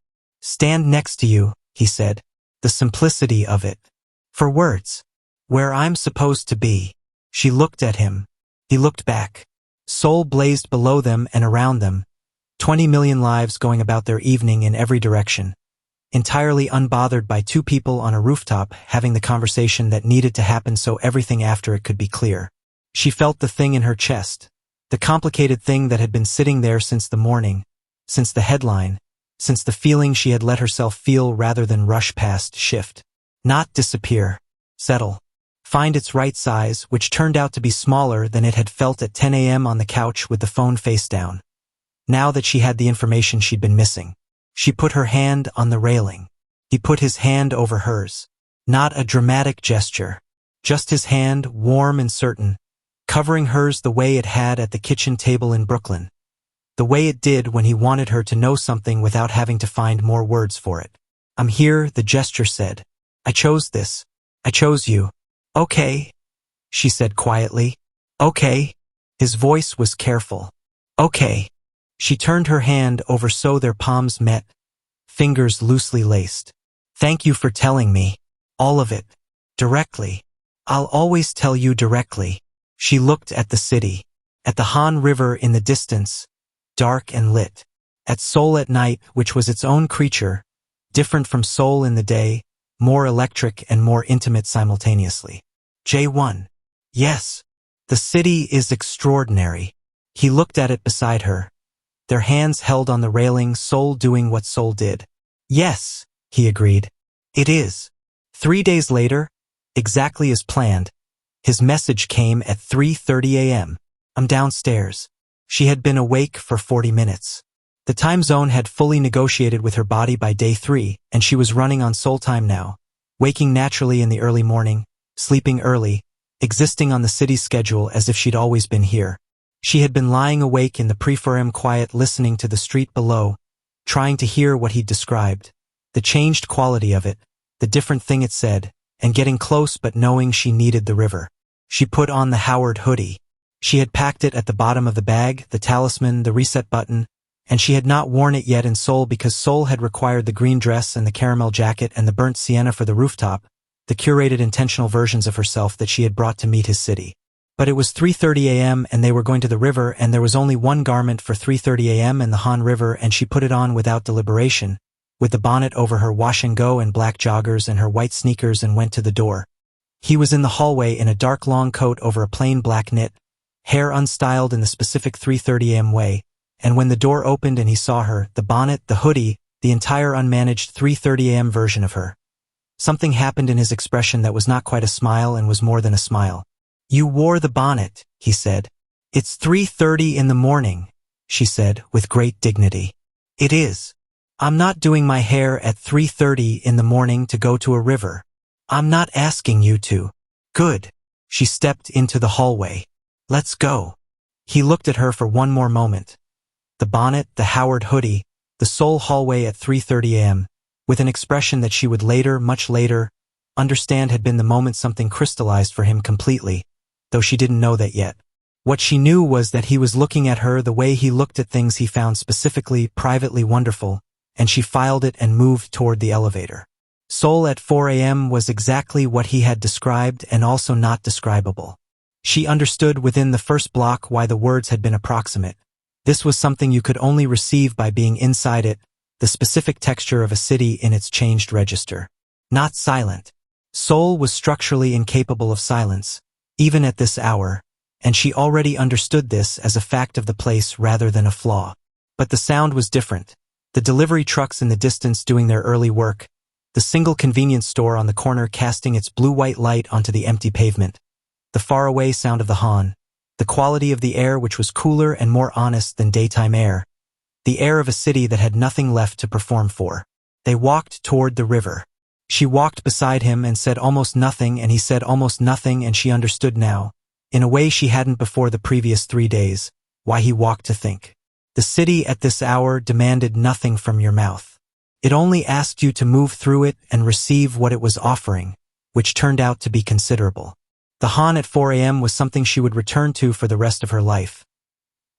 stand next to you, he said. The simplicity of it. For words. Where I'm supposed to be. She looked at him. He looked back. Seoul blazed below them and around them. 20 million lives going about their evening in every direction. Entirely unbothered by two people on a rooftop having the conversation that needed to happen so everything after it could be clear. She felt the thing in her chest, the complicated thing that had been sitting there since the morning, since the headline, since the feeling she had let herself feel rather than rush past, shift. Not disappear. Settle. Find its right size, which turned out to be smaller than it had felt at 10 a.m. on the couch with the phone face down. Now that she had the information she'd been missing. She put her hand on the railing. He put his hand over hers. Not a dramatic gesture. Just his hand, warm and certain, covering hers the way it had at the kitchen table in Brooklyn. The way it did when he wanted her to know something without having to find more words for it. I'm here, the gesture said. I chose this. I chose you. Okay, she said quietly. Okay. His voice was careful. Okay. She turned her hand over so their palms met, fingers loosely laced. Thank you for telling me. All of it. Directly. I'll always tell you directly. She looked at the city. At the Han River in the distance, dark and lit. At Seoul at night, which was its own creature, different from Seoul in the day, more electric and more intimate simultaneously. J1. Yes. The city is extraordinary. He looked at it beside her. Their hands held on the railing, Seoul doing what Seoul did. Yes, he agreed. It is. 3 days later, exactly as planned, his message came at 3:30 a.m. I'm downstairs. She had been awake for 40 minutes. The time zone had fully negotiated with her body by day 3, and she was running on Seoul time now, waking naturally in the early morning, sleeping early, existing on the city's schedule as if she'd always been here. She had been lying awake in the pre-4am quiet listening to the street below, trying to hear what he'd described, the changed quality of it, the different thing it said, and getting close but knowing she needed the river. She put on the Howard hoodie. She had packed it at the bottom of the bag, the talisman, the reset button, and she had not worn it yet in Seoul because Seoul had required the green dress and the caramel jacket and the burnt sienna for the rooftop, the curated intentional versions of herself that she had brought to meet his city. But it was 3:30 a.m. and they were going to the river, and there was only one garment for 3:30 a.m. and the Han River, and she put it on without deliberation, with the bonnet over her wash and go and black joggers and her white sneakers, and went to the door. He was in the hallway in a dark long coat over a plain black knit, hair unstyled in the specific 3:30 a.m. way, and when the door opened and he saw her, the bonnet, the hoodie, the entire unmanaged 3:30 a.m. version of her. Something happened in his expression that was not quite a smile and was more than a smile. "You wore the bonnet," he said. "It's 3:30 in the morning," she said with great dignity. "It is. I'm not doing my hair at 3:30 in the morning to go to a river. I'm not asking you to." "Good." She stepped into the hallway. "Let's go." He looked at her for one more moment. The bonnet, the Howard hoodie, the Seoul hallway at 3:30 a.m., with an expression that she would later, much later, understand had been the moment something crystallized for him completely, though she didn't know that yet. What she knew was that he was looking at her the way he looked at things he found specifically, privately wonderful, and she filed it and moved toward the elevator. Seoul at 4 a.m. was exactly what he had described and also not describable. She understood within the first block why the words had been approximate. This was something you could only receive by being inside it, the specific texture of a city in its changed register. Not silent. Seoul was structurally incapable of silence, even at this hour, and she already understood this as a fact of the place rather than a flaw. But the sound was different. The delivery trucks in the distance doing their early work, the single convenience store on the corner casting its blue-white light onto the empty pavement, the faraway sound of the Han, the quality of the air which was cooler and more honest than daytime air, the air of a city that had nothing left to perform for. They walked toward the river. She walked beside him and said almost nothing, and he said almost nothing, and she understood now, in a way she hadn't before the previous 3 days, why he walked to think. The city at this hour demanded nothing from your mouth. It only asked you to move through it and receive what it was offering, which turned out to be considerable. The Han at 4 a.m. was something she would return to for the rest of her life.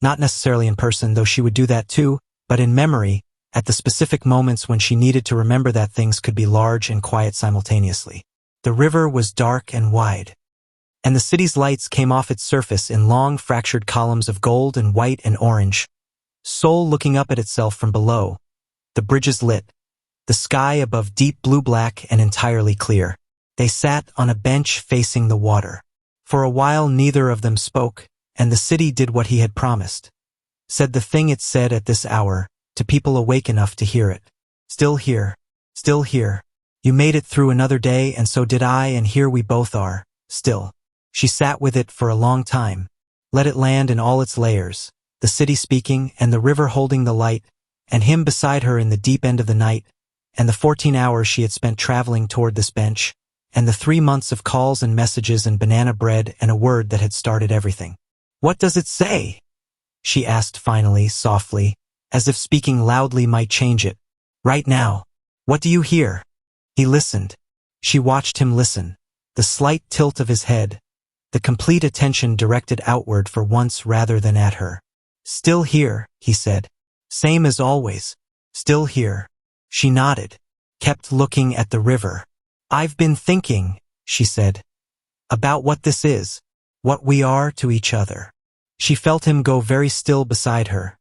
Not necessarily in person, though she would do that too, but in memory, at the specific moments when she needed to remember that things could be large and quiet simultaneously. The river was dark and wide, and the city's lights came off its surface in long fractured columns of gold and white and orange. Seoul looking up at itself from below, the bridges lit, the sky above deep blue-black and entirely clear. They sat on a bench facing the water. For a while neither of them spoke, and the city did what he had promised. Said the thing it said at this hour, to people awake enough to hear it. Still here. Still here. You made it through another day, and so did I, and here we both are. Still. She sat with it for a long time. Let it land in all its layers. The city speaking, and the river holding the light, and him beside her in the deep end of the night, and the 14 hours she had spent traveling toward this bench, and the 3 months of calls and messages and banana bread and a word that had started everything. "What does it say?" she asked finally, softly, as if speaking loudly might change it. "Right now. What do you hear?" He listened. She watched him listen. The slight tilt of his head, the complete attention directed outward for once rather than at her. "Still here," he said. "Same as always. Still here." She nodded, kept looking at the river. "I've been thinking," she said, "about what this is, what we are to each other." She felt him go very still beside her,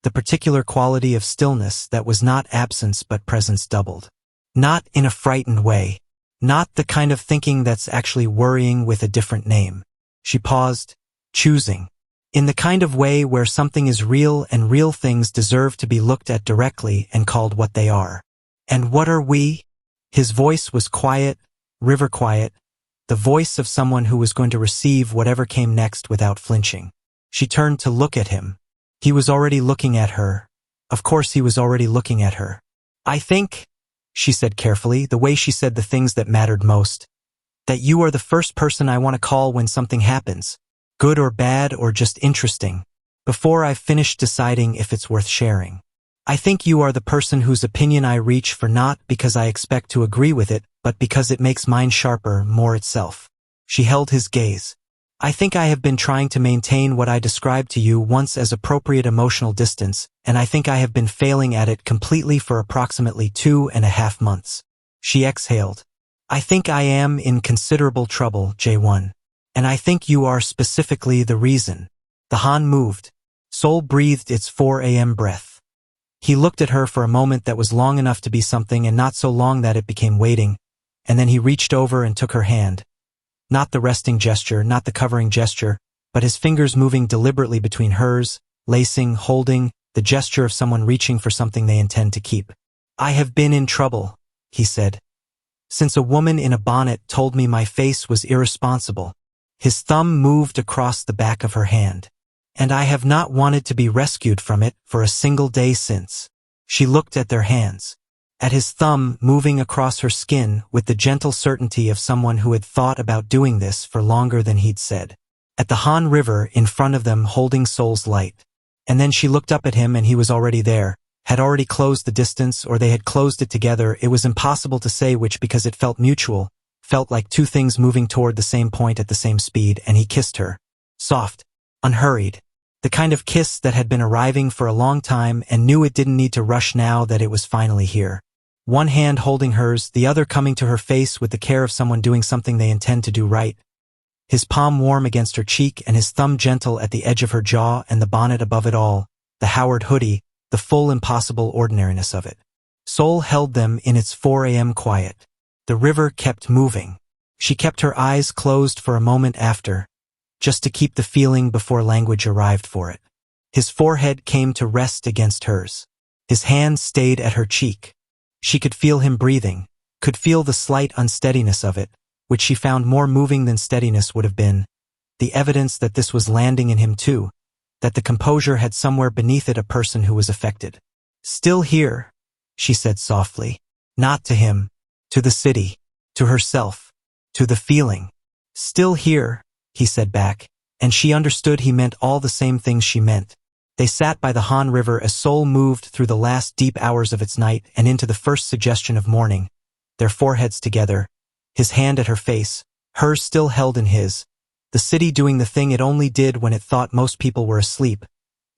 the particular quality of stillness that was not absence but presence doubled. Not in a frightened way, not the kind of thinking that's actually worrying with a different name. She paused, choosing. In the kind of way where something is real and real things deserve to be looked at directly and called what they are. "And what are we?" His voice was quiet, river quiet, the voice of someone who was going to receive whatever came next without flinching. She turned to look at him. He was already looking at her. Of course he was already looking at her. "I think," she said carefully, the way she said the things that mattered most, "that you are the first person I want to call when something happens, good or bad or just interesting, before I've finished deciding if it's worth sharing. I think you are the person whose opinion I reach for, not because I expect to agree with it, but because it makes mine sharper, more itself." She held his gaze. "I think I have been trying to maintain what I described to you once as appropriate emotional distance, and I think I have been failing at it completely for approximately 2.5 months. She exhaled. "I think I am in considerable trouble, J1. And I think you are specifically the reason. The Han moved. Seoul breathed its 4 a.m. breath. He looked at her for a moment that was long enough to be something and not so long that it became waiting, and then he reached over and took her hand. Not the resting gesture, not the covering gesture, but his fingers moving deliberately between hers, lacing, holding, the gesture of someone reaching for something they intend to keep. I have been in trouble, he said. Since a woman in a bonnet told me my face was irresponsible. His thumb moved across the back of her hand. And I have not wanted to be rescued from it for a single day since. She looked at their hands. At his thumb moving across her skin with the gentle certainty of someone who had thought about doing this for longer than he'd said. At the Han River in front of them holding Seoul's light. And then she looked up at him and he was already there, had already closed the distance or they had closed it together. It was impossible to say which because it felt mutual, felt like two things moving toward the same point at the same speed, and he kissed her. Soft, unhurried. The kind of kiss that had been arriving for a long time and knew it didn't need to rush now that it was finally here. One hand holding hers, the other coming to her face with the care of someone doing something they intend to do right. His palm warm against her cheek and his thumb gentle at the edge of her jaw and the bonnet above it all, the Howard hoodie, the full impossible ordinariness of it. Seoul held them in its 4 a.m. quiet. The river kept moving. She kept her eyes closed for a moment after, just to keep the feeling before language arrived for it. His forehead came to rest against hers. His hand stayed at her cheek. She could feel him breathing, could feel the slight unsteadiness of it, which she found more moving than steadiness would have been, the evidence that this was landing in him too, that the composure had somewhere beneath it a person who was affected. Still here, she said softly, not to him, to the city, to herself, to the feeling. Still here, he said back, and she understood he meant all the same things she meant. They sat by the Han River as Seoul moved through the last deep hours of its night and into the first suggestion of morning, their foreheads together, his hand at her face, hers still held in his, the city doing the thing it only did when it thought most people were asleep,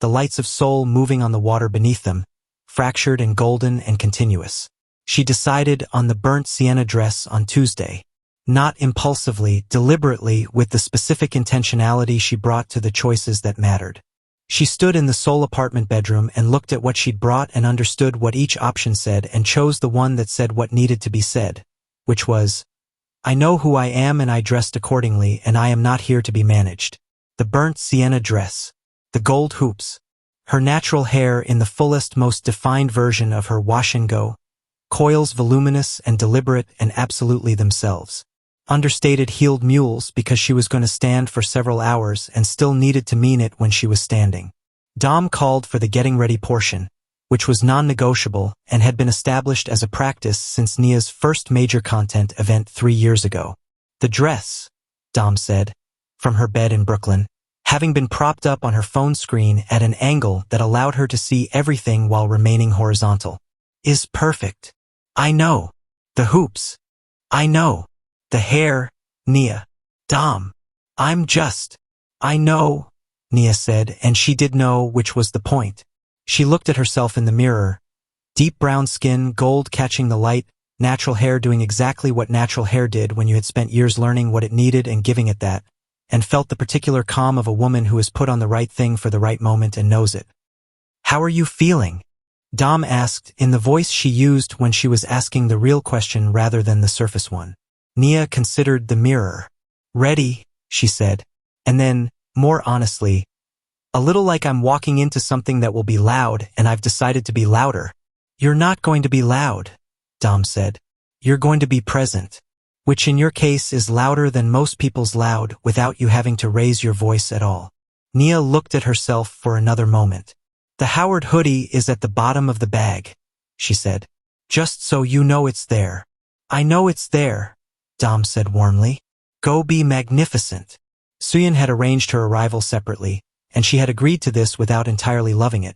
the lights of Seoul moving on the water beneath them, fractured and golden and continuous. She decided on the burnt sienna dress on Tuesday. Not impulsively, deliberately, with the specific intentionality she brought to the choices that mattered. She stood in the Seoul apartment bedroom and looked at what she'd brought and understood what each option said and chose the one that said what needed to be said, which was, I know who I am and I dressed accordingly and I am not here to be managed. The burnt sienna dress. The gold hoops. Her natural hair in the fullest, most defined version of her wash and go. Coils voluminous and deliberate and absolutely themselves. Understated heeled mules because she was going to stand for several hours and still needed to mean it when she was standing. Dom called for the getting ready portion, which was non-negotiable and had been established as a practice since Nia's first major content event 3 years ago. The dress, Dom said, from her bed in Brooklyn, having been propped up on her phone screen at an angle that allowed her to see everything while remaining horizontal, is perfect. I know. The hoops. I know. The hair, Nia. Dom. I know, Nia said, and she did know, which was the point. She looked at herself in the mirror. Deep brown skin, gold catching the light, natural hair doing exactly what natural hair did when you had spent years learning what it needed and giving it that, and felt the particular calm of a woman who has put on the right thing for the right moment and knows it. How are you feeling? Dom asked, in the voice she used when she was asking the real question rather than the surface one. Nia considered the mirror. Ready, she said, and then, more honestly, a little like I'm walking into something that will be loud and I've decided to be louder. You're not going to be loud, Dom said. You're going to be present, which in your case is louder than most people's loud without you having to raise your voice at all. Nia looked at herself for another moment. The Howard hoodie is at the bottom of the bag, she said. Just so you know it's there. I know it's there, Dom said warmly. Go be magnificent. Suyin had arranged her arrival separately, and she had agreed to this without entirely loving it.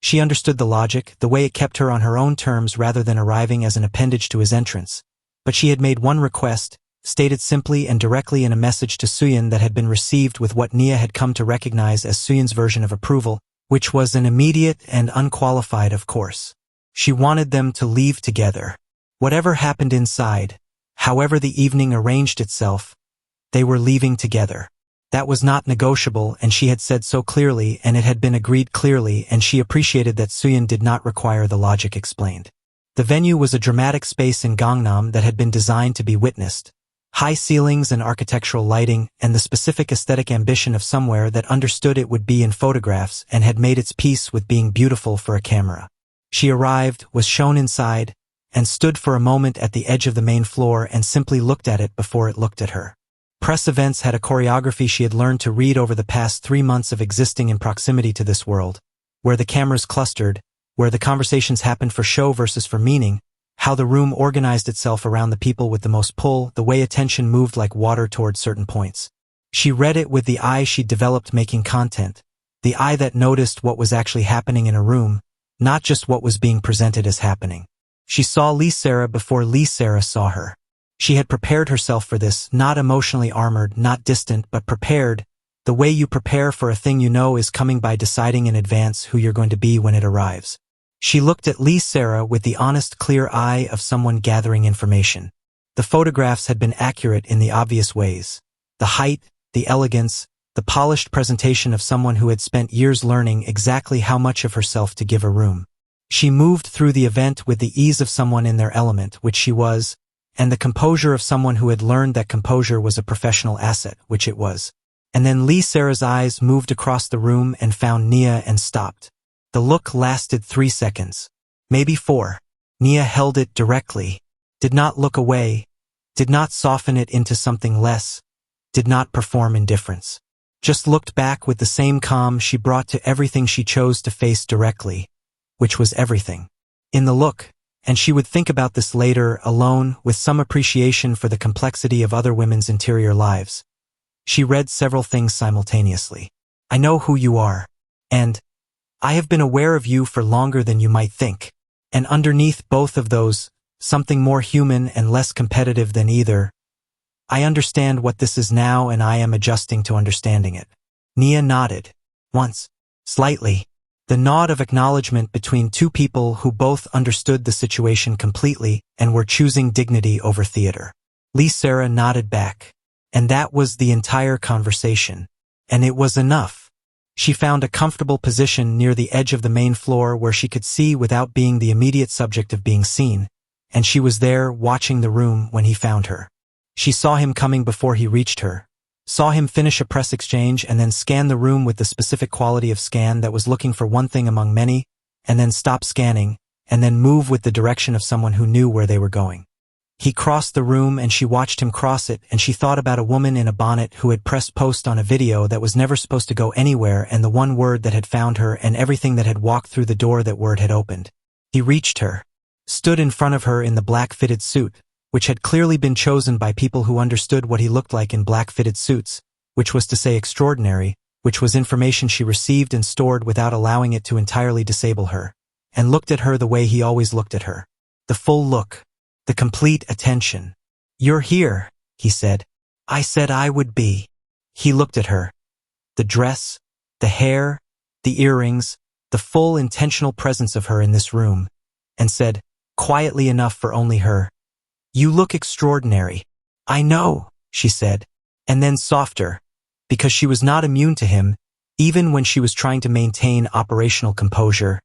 She understood the logic, the way it kept her on her own terms rather than arriving as an appendage to his entrance. But she had made one request, stated simply and directly in a message to Suyin that had been received with what Nia had come to recognize as Suyin's version of approval, which was an immediate and unqualified of course. She wanted them to leave together. Whatever happened inside, however the evening arranged itself, They were leaving together. That was not negotiable, and she had said so clearly, and it had been agreed clearly, and she appreciated that Suyeon did not require the logic explained. The venue was a dramatic space in Gangnam that had been designed to be witnessed. High ceilings and architectural lighting, and the specific aesthetic ambition of somewhere that understood it would be in photographs and had made its peace with being beautiful for a camera. She arrived, was shown inside, and stood for a moment at the edge of the main floor and simply looked at it before it looked at her. Press events had a choreography she had learned to read over the past 3 months of existing in proximity to this world, where the cameras clustered, where the conversations happened for show versus for meaning, how the room organized itself around the people with the most pull, the way attention moved like water toward certain points. She read it with the eye she'd developed making content, the eye that noticed what was actually happening in a room, not just what was being presented as happening. She saw Lee Sarah before Lee Sarah saw her. She had prepared herself for this, not emotionally armored, not distant, but prepared. The way you prepare for a thing you know is coming by deciding in advance who you're going to be when it arrives. She looked at Lee Sarah with the honest, clear eye of someone gathering information. The photographs had been accurate in the obvious ways. The height, the elegance, the polished presentation of someone who had spent years learning exactly how much of herself to give a room. She moved through the event with the ease of someone in their element, which she was, and the composure of someone who had learned that composure was a professional asset, which it was. And then Lee Sarah's eyes moved across the room and found Nia and stopped. The look lasted 3 seconds. Maybe 4. Nia held it directly, did not look away, did not soften it into something less, did not perform indifference. Just looked back with the same calm she brought to everything she chose to face directly, which was everything. In the look, and she would think about this later, alone, with some appreciation for the complexity of other women's interior lives. She read several things simultaneously. I know who you are. And I have been aware of you for longer than you might think. And underneath both of those, something more human and less competitive than either. I understand what this is now, and I am adjusting to understanding it. Nia nodded. Once. Slightly. The nod of acknowledgement between two people who both understood the situation completely and were choosing dignity over theater. Lee Sarah nodded back. And that was the entire conversation. And it was enough. She found a comfortable position near the edge of the main floor where she could see without being the immediate subject of being seen, and she was there watching the room when he found her. She saw him coming before he reached her, saw him finish a press exchange and then scan the room with the specific quality of scan that was looking for one thing among many, and then stop scanning, and then move with the direction of someone who knew where they were going. He crossed the room and she watched him cross it, and she thought about a woman in a bonnet who had pressed post on a video that was never supposed to go anywhere, and the one word that had found her and everything that had walked through the door that word had opened. He reached her, stood in front of her in the black fitted suit, which had clearly been chosen by people who understood what he looked like in black fitted suits, which was to say extraordinary, which was information she received and stored without allowing it to entirely disable her, and looked at her the way he always looked at her. The full look. The complete attention. You're here, he said. I said I would be. He looked at her. The dress, the hair, the earrings, the full intentional presence of her in this room, and said, quietly enough for only her, You look extraordinary. I know, she said, and then softer, because she was not immune to him, even when she was trying to maintain operational composure.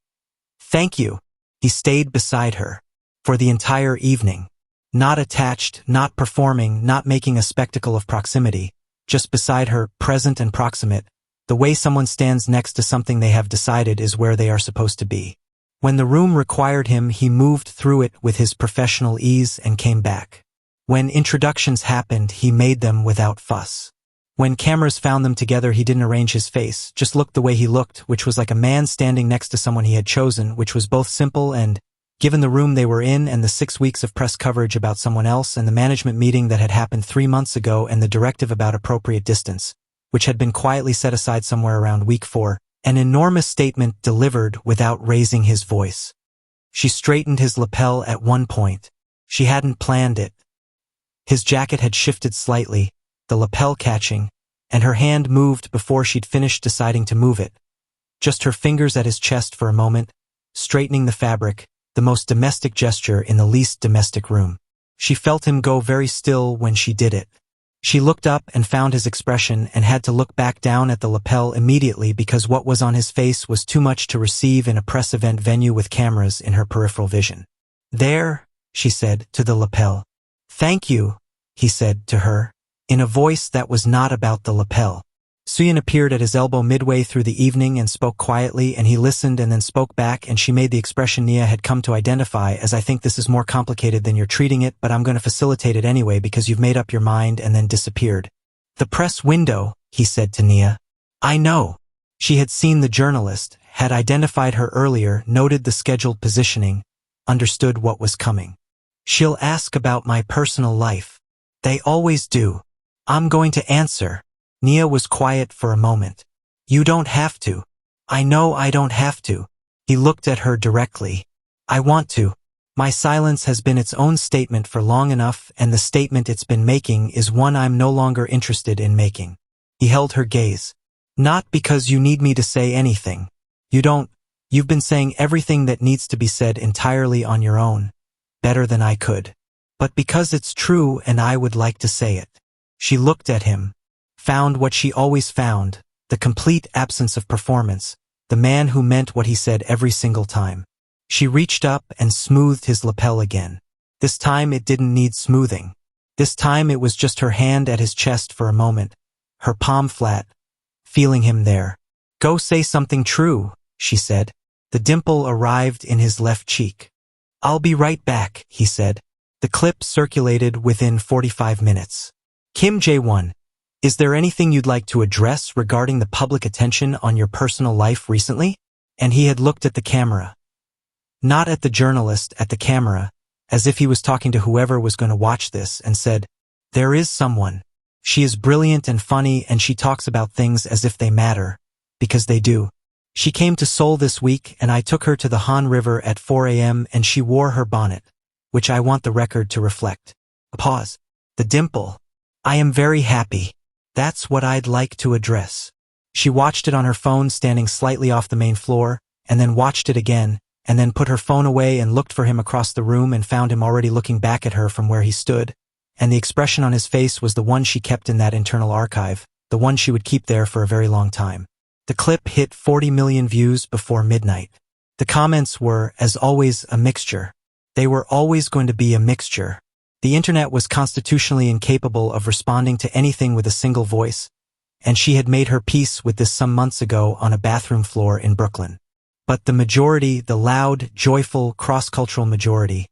Thank you. He stayed beside her. For the entire evening. Not attached, not performing, not making a spectacle of proximity, just beside her, present and proximate, the way someone stands next to something they have decided is where they are supposed to be. When the room required him, he moved through it with his professional ease and came back. When introductions happened, he made them without fuss. When cameras found them together, he didn't arrange his face, just looked the way he looked, which was like a man standing next to someone he had chosen, which was both simple and, given the room they were in and the 6 weeks of press coverage about someone else and the management meeting that had happened 3 months ago and the directive about appropriate distance, which had been quietly set aside somewhere around week 4, an enormous statement delivered without raising his voice. She straightened his lapel at one point. She hadn't planned it. His jacket had shifted slightly, the lapel catching, and her hand moved before she'd finished deciding to move it. Just her fingers at his chest for a moment, straightening the fabric, the most domestic gesture in the least domestic room. She felt him go very still when she did it. She looked up and found his expression and had to look back down at the lapel immediately because what was on his face was too much to receive in a press event venue with cameras in her peripheral vision. "There," she said to the lapel. "Thank you," he said to her, in a voice that was not about the lapel. Suyin appeared at his elbow midway through the evening and spoke quietly, and he listened and then spoke back, and she made the expression Nia had come to identify as, "I think this is more complicated than you're treating it, but I'm going to facilitate it anyway because you've made up your mind," and then disappeared. "The press window," he said to Nia. "I know." She had seen the journalist, had identified her earlier, noted the scheduled positioning, understood what was coming. "She'll ask about my personal life. They always do. I'm going to answer." Nia was quiet for a moment. "You don't have to." "I know I don't have to." He looked at her directly. "I want to. My silence has been its own statement for long enough, and the statement it's been making is one I'm no longer interested in making." He held her gaze. "Not because you need me to say anything. You don't. You've been saying everything that needs to be said entirely on your own, better than I could. But because it's true and I would like to say it." She looked at him. Found what she always found, the complete absence of performance, the man who meant what he said every single time. She reached up and smoothed his lapel again. This time it didn't need smoothing. This time it was just her hand at his chest for a moment, her palm flat, feeling him there. "Go say something true," she said. The dimple arrived in his left cheek. "I'll be right back," he said. The clip circulated within 45 minutes. Kim Jae-won. Is there anything you'd like to address regarding the public attention on your personal life recently? And he had looked at the camera. Not at the journalist, at the camera, as if he was talking to whoever was going to watch this, and said, "There is someone. She is brilliant and funny, and she talks about things as if they matter, because they do. She came to Seoul this week, and I took her to the Han River at 4 a.m. and she wore her bonnet, which I want the record to reflect." A pause. The dimple. "I am very happy. That's what I'd like to address." She watched it on her phone standing slightly off the main floor, and then watched it again, and then put her phone away and looked for him across the room and found him already looking back at her from where he stood, and the expression on his face was the one she kept in that internal archive, the one she would keep there for a very long time. The clip hit 40 million views before midnight. The comments were, as always, a mixture. They were always going to be a mixture. The internet was constitutionally incapable of responding to anything with a single voice, and she had made her peace with this some months ago on a bathroom floor in Brooklyn. But the majority, the loud, joyful, cross-cultural majority,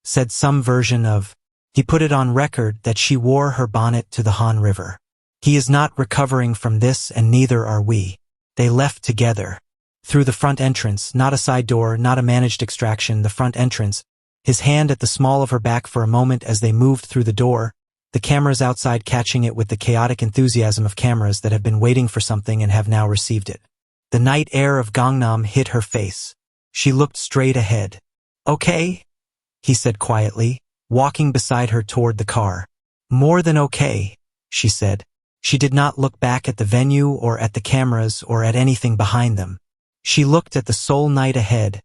said some version of, he put it on record that she wore her bonnet to the Han River. He is not recovering from this, and neither are we. They left together. Through the front entrance, not a side door, not a managed extraction, the front entrance, his hand at the small of her back for a moment as they moved through the door, the cameras outside catching it with the chaotic enthusiasm of cameras that have been waiting for something and have now received it. The night air of Gangnam hit her face. She looked straight ahead. "Okay," he said quietly, walking beside her toward the car. "More than okay," she said. She did not look back at the venue or at the cameras or at anything behind them. She looked at the Seoul night ahead,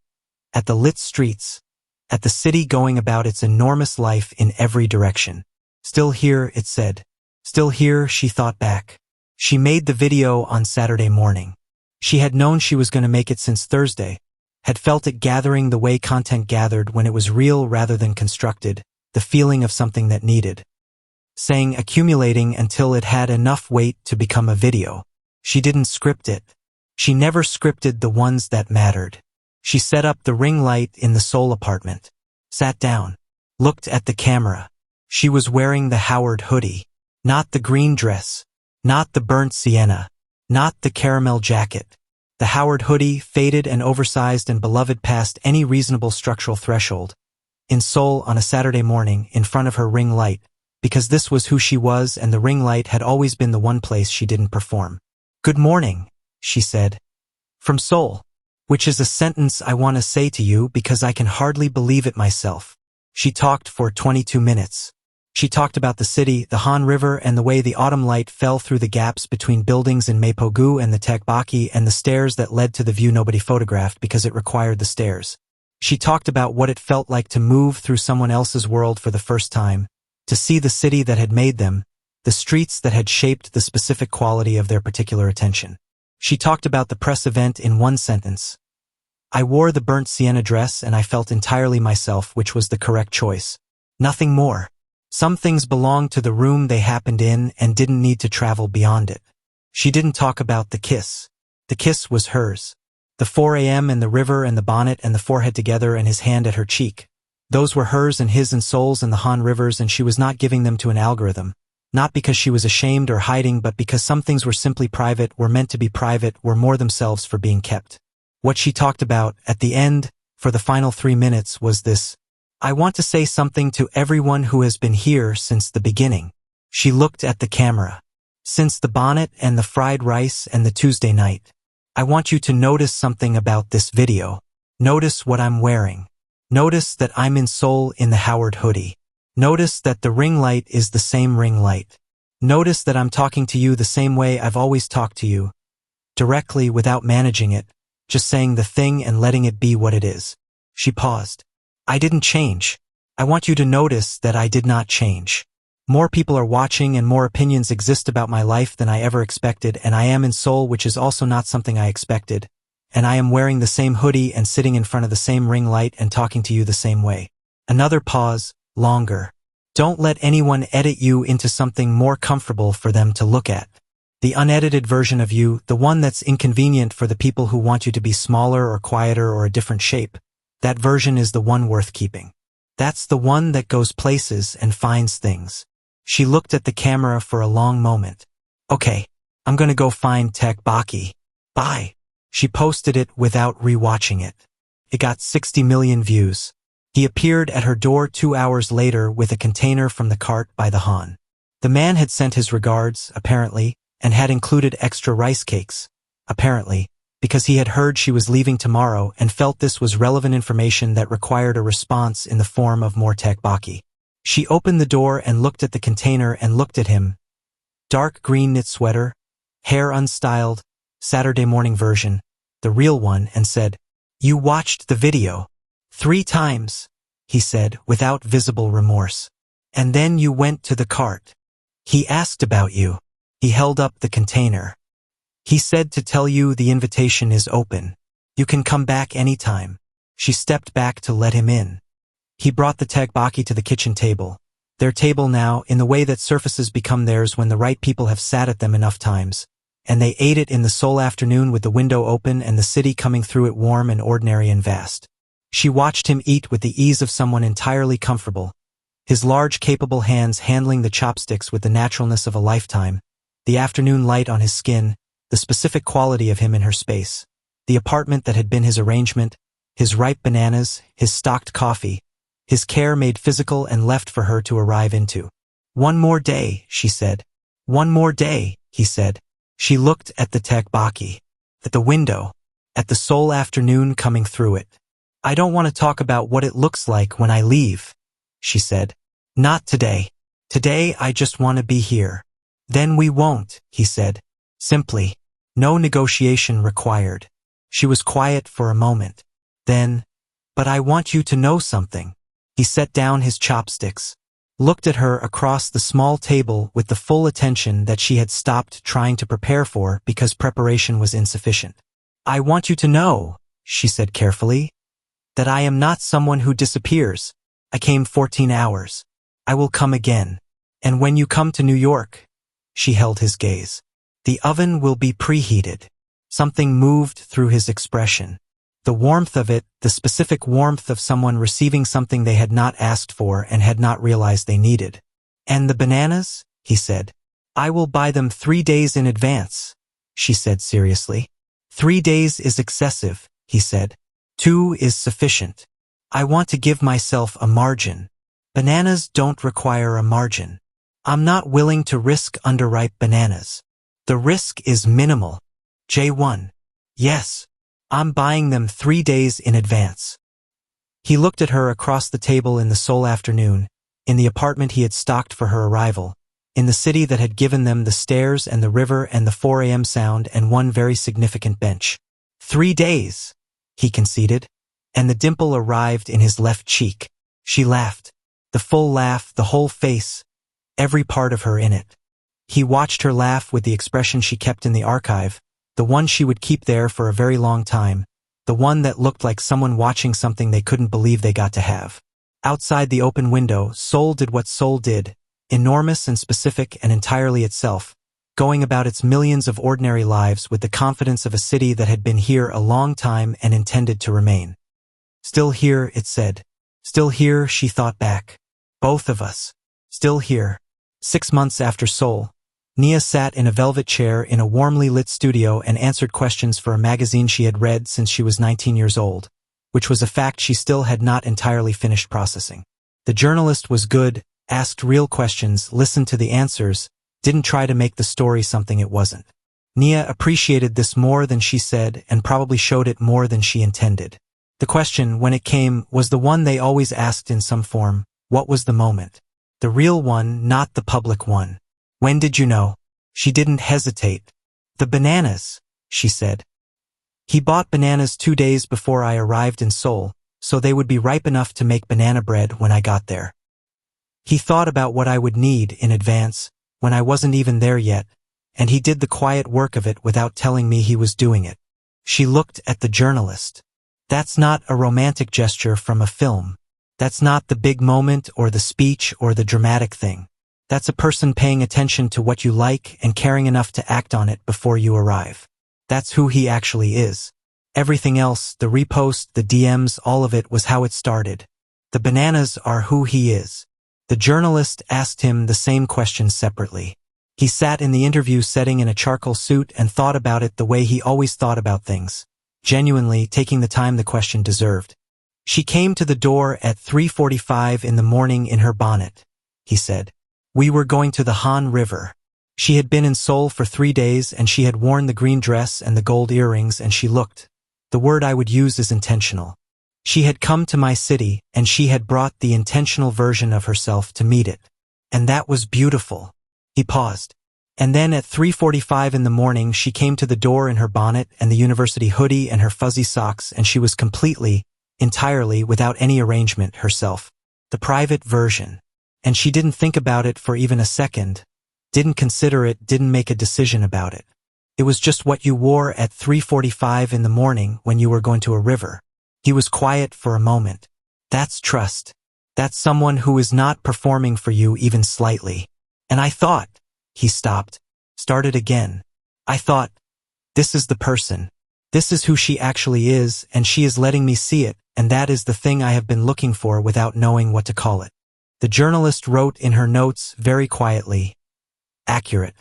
at the lit streets, at the city going about its enormous life in every direction. Still here, it said. Still here, she thought back. She made the video on Saturday morning. She had known she was going to make it since Thursday, had felt it gathering the way content gathered when it was real rather than constructed, the feeling of something that needed. Saying accumulating until it had enough weight to become a video. She didn't script it. She never scripted the ones that mattered. She set up the ring light in the Seoul apartment, sat down, looked at the camera. She was wearing the Howard hoodie, not the green dress, not the burnt sienna, not the caramel jacket. The Howard hoodie, faded and oversized and beloved past any reasonable structural threshold. In Seoul on a Saturday morning, in front of her ring light, because this was who she was and the ring light had always been the one place she didn't perform. "Good morning," she said. "From Seoul. Which is a sentence I want to say to you because I can hardly believe it myself." She talked for 22 minutes. She talked about the city, the Han River, and the way the autumn light fell through the gaps between buildings in Mapogu and the tteokbokki and the stairs that led to the view nobody photographed because it required the stairs. She talked about what it felt like to move through someone else's world for the first time, to see the city that had made them, the streets that had shaped the specific quality of their particular attention. She talked about the press event in one sentence. I wore the burnt sienna dress and I felt entirely myself, which was the correct choice. Nothing more. Some things belonged to the room they happened in and didn't need to travel beyond it. She didn't talk about the kiss. The kiss was hers. The 4 a.m. and the river and the bonnet and the forehead together and his hand at her cheek. Those were hers and his and Seoul's and the Han rivers, and she was not giving them to an algorithm. Not because she was ashamed or hiding, but because some things were simply private, were meant to be private, were more themselves for being kept. What she talked about, at the end, for the final 3 minutes, was this. I want to say something to everyone who has been here since the beginning. She looked at the camera. Since the bonnet and the fried rice and the Tuesday night. I want you to notice something about this video. Notice what I'm wearing. Notice that I'm in Seoul in the Howard hoodie. Notice that the ring light is the same ring light. Notice that I'm talking to you the same way I've always talked to you. Directly, without managing it, just saying the thing and letting it be what it is. She paused. I didn't change. I want you to notice that I did not change. More people are watching and more opinions exist about my life than I ever expected, and I am in Seoul, which is also not something I expected. And I am wearing the same hoodie and sitting in front of the same ring light and talking to you the same way. Another pause, longer. Don't let anyone edit you into something more comfortable for them to look at. The unedited version of you, the one that's inconvenient for the people who want you to be smaller or quieter or a different shape, that version is the one worth keeping. That's the one that goes places and finds things. She looked at the camera for a long moment. Okay, I'm gonna go find tteokbokki. Bye. She posted it without rewatching it. It got 60 million views. He appeared at her door 2 hours later with a container from the cart by the Han. The man had sent his regards, apparently, and had included extra rice cakes, apparently, because he had heard she was leaving tomorrow and felt this was relevant information that required a response in the form of more tteokbokki. She opened the door and looked at the container and looked at him. Dark green knit sweater, hair unstyled, Saturday morning version, the real one, and said, You watched the video 3 times, he said, without visible remorse. And then you went to the cart. He asked about you. He held up the container. He said to tell you the invitation is open. You can come back anytime. She stepped back to let him in. He brought the tteokbokki to the kitchen table. Their table now, in the way that surfaces become theirs when the right people have sat at them enough times. And they ate it in the Seoul afternoon with the window open and the city coming through it warm and ordinary and vast. She watched him eat with the ease of someone entirely comfortable, his large, capable hands handling the chopsticks with the naturalness of a lifetime, the afternoon light on his skin, the specific quality of him in her space, the apartment that had been his arrangement, his ripe bananas, his stocked coffee, his care made physical and left for her to arrive into. One more day, she said. One more day, he said. She looked at the tteokbokki, at the window, at the Seoul afternoon coming through it. I don't want to talk about what it looks like when I leave, she said. Not today. Today I just want to be here. Then we won't, he said. Simply. No negotiation required. She was quiet for a moment. Then, but I want you to know something. He set down his chopsticks, looked at her across the small table with the full attention that she had stopped trying to prepare for because preparation was insufficient. I want you to know, she said carefully, that I am not someone who disappears. I came 14 hours. I will come again. And when you come to New York, she held his gaze. The oven will be preheated. Something moved through his expression. The warmth of it, the specific warmth of someone receiving something they had not asked for and had not realized they needed. And the bananas, he said. I will buy them 3 days in advance, she said seriously. 3 days is excessive, he said. 2 is sufficient. I want to give myself a margin. Bananas don't require a margin. I'm not willing to risk underripe bananas. The risk is minimal. J1. Yes. I'm buying them 3 days in advance. He looked at her across the table in the Seoul afternoon, in the apartment he had stocked for her arrival, in the city that had given them the stairs and the river and the 4 a.m. sound and one very significant bench. 3 days, he conceded, and the dimple arrived in his left cheek. She laughed. The full laugh, the whole face, every part of her in it. He watched her laugh with the expression she kept in the archive, the one she would keep there for a very long time, the one that looked like someone watching something they couldn't believe they got to have. Outside the open window, Seoul did what Seoul did, enormous and specific and entirely itself, going about its millions of ordinary lives with the confidence of a city that had been here a long time and intended to remain. Still here, it said. Still here, she thought back. Both of us. Still here. 6 months after Seoul, Nia sat in a velvet chair in a warmly lit studio and answered questions for a magazine she had read since she was 19 years old, which was a fact she still had not entirely finished processing. The journalist was good, asked real questions, listened to the answers, didn't try to make the story something it wasn't. Nia appreciated this more than she said and probably showed it more than she intended. The question, when it came, was the one they always asked in some form: what was the moment? The real one, not the public one. When did you know? She didn't hesitate. The bananas, she said. He bought bananas 2 days before I arrived in Seoul, so they would be ripe enough to make banana bread when I got there. He thought about what I would need in advance, when I wasn't even there yet, and he did the quiet work of it without telling me he was doing it. She looked at the journalist. That's not a romantic gesture from a film. That's not the big moment or the speech or the dramatic thing. That's a person paying attention to what you like and caring enough to act on it before you arrive. That's who he actually is. Everything else, the repost, the DMs, all of it was how it started. The bananas are who he is. The journalist asked him the same question separately. He sat in the interview setting in a charcoal suit and thought about it the way he always thought about things, genuinely taking the time the question deserved. She came to the door at 3:45 in the morning in her bonnet, he said. We were going to the Han River. She had been in Seoul for 3 days and she had worn the green dress and the gold earrings and she looked. The word I would use is intentional. She had come to my city and she had brought the intentional version of herself to meet it. And that was beautiful. He paused. And then at 3:45 in the morning she came to the door in her bonnet and the university hoodie and her fuzzy socks and she was completely, entirely, without any arrangement, herself. The private version. And she didn't think about it for even a second, didn't consider it, didn't make a decision about it. It was just what you wore at 3:45 in the morning when you were going to a river. He was quiet for a moment. That's trust. That's someone who is not performing for you even slightly. And I thought, he stopped, started again. I thought, this is the person. This is who she actually is, and she is letting me see it, and that is the thing I have been looking for without knowing what to call it. The journalist wrote in her notes very quietly, accurate.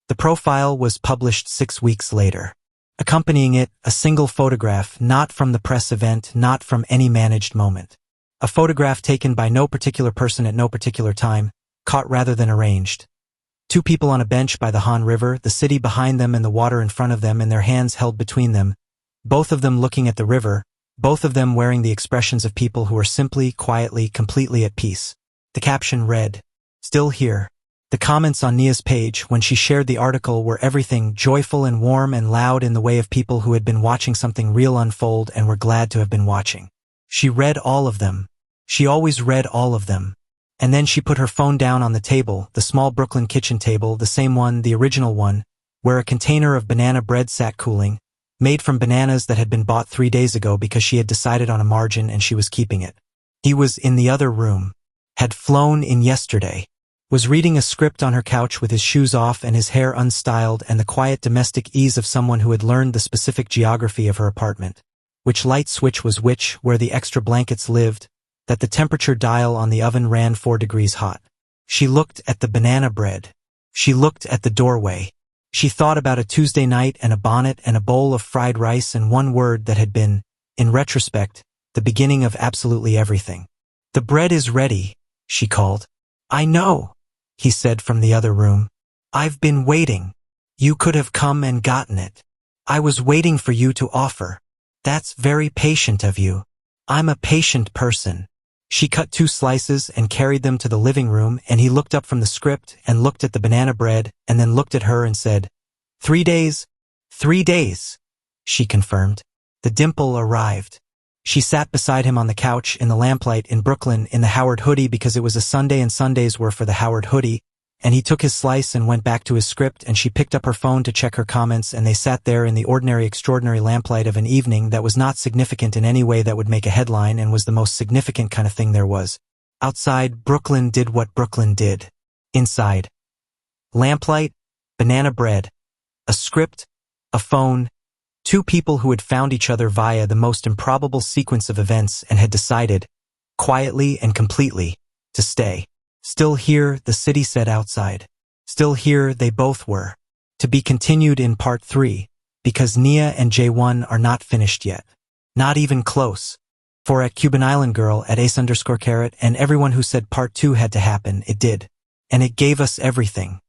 The profile was published 6 weeks later. Accompanying it, a single photograph, not from the press event, not from any managed moment. A photograph taken by no particular person at no particular time, caught rather than arranged. 2 people on a bench by the Han River, the city behind them and the water in front of them and their hands held between them, both of them looking at the river, both of them wearing the expressions of people who are simply, quietly, completely at peace. The caption read, "Still here." The comments on Nia's page when she shared the article were everything joyful and warm and loud in the way of people who had been watching something real unfold and were glad to have been watching. She read all of them. She always read all of them. And then she put her phone down on the table, the small Brooklyn kitchen table, the same one, the original one, where a container of banana bread sat cooling, made from bananas that had been bought 3 days ago because she had decided on a margin and she was keeping it. He was in the other room. Had flown in yesterday. Was reading a script on her couch with his shoes off and his hair unstyled and the quiet domestic ease of someone who had learned the specific geography of her apartment. Which light switch was which, where the extra blankets lived, that the temperature dial on the oven ran 4 degrees hot. She looked at the banana bread. She looked at the doorway. She thought about a Tuesday night and a bonnet and a bowl of fried rice and one word that had been, in retrospect, the beginning of absolutely everything. The bread is ready, she called. I know, he said from the other room. I've been waiting. You could have come and gotten it. I was waiting for you to offer. That's very patient of you. I'm a patient person. She cut 2 slices and carried them to the living room, and he looked up from the script and looked at the banana bread and then looked at her and said, 3 days? 3 days, she confirmed. The dimple arrived. She sat beside him on the couch in the lamplight in Brooklyn in the Howard hoodie because it was a Sunday and Sundays were for the Howard hoodie, And he took his slice and went back to his script, and she picked up her phone to check her comments, and they sat there in the ordinary extraordinary lamplight of an evening that was not significant in any way that would make a headline and was the most significant kind of thing there was. Outside, Brooklyn did what Brooklyn did. Inside. Lamplight, banana bread, a script, a phone, two people who had found each other via the most improbable sequence of events and had decided, quietly and completely, to stay. Still here, the city said outside. Still here, they both were. To be continued in part 3, because Nia and J1 are not finished yet. Not even close. For at Cuban Island Girl, at ace_carat, and everyone who said part 2 had to happen, it did. And it gave us everything.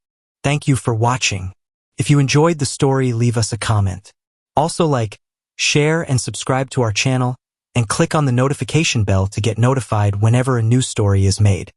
Thank you for watching. If you enjoyed the story, leave us a comment. Also like, share and subscribe to our channel, and click on the notification bell to get notified whenever a new story is made.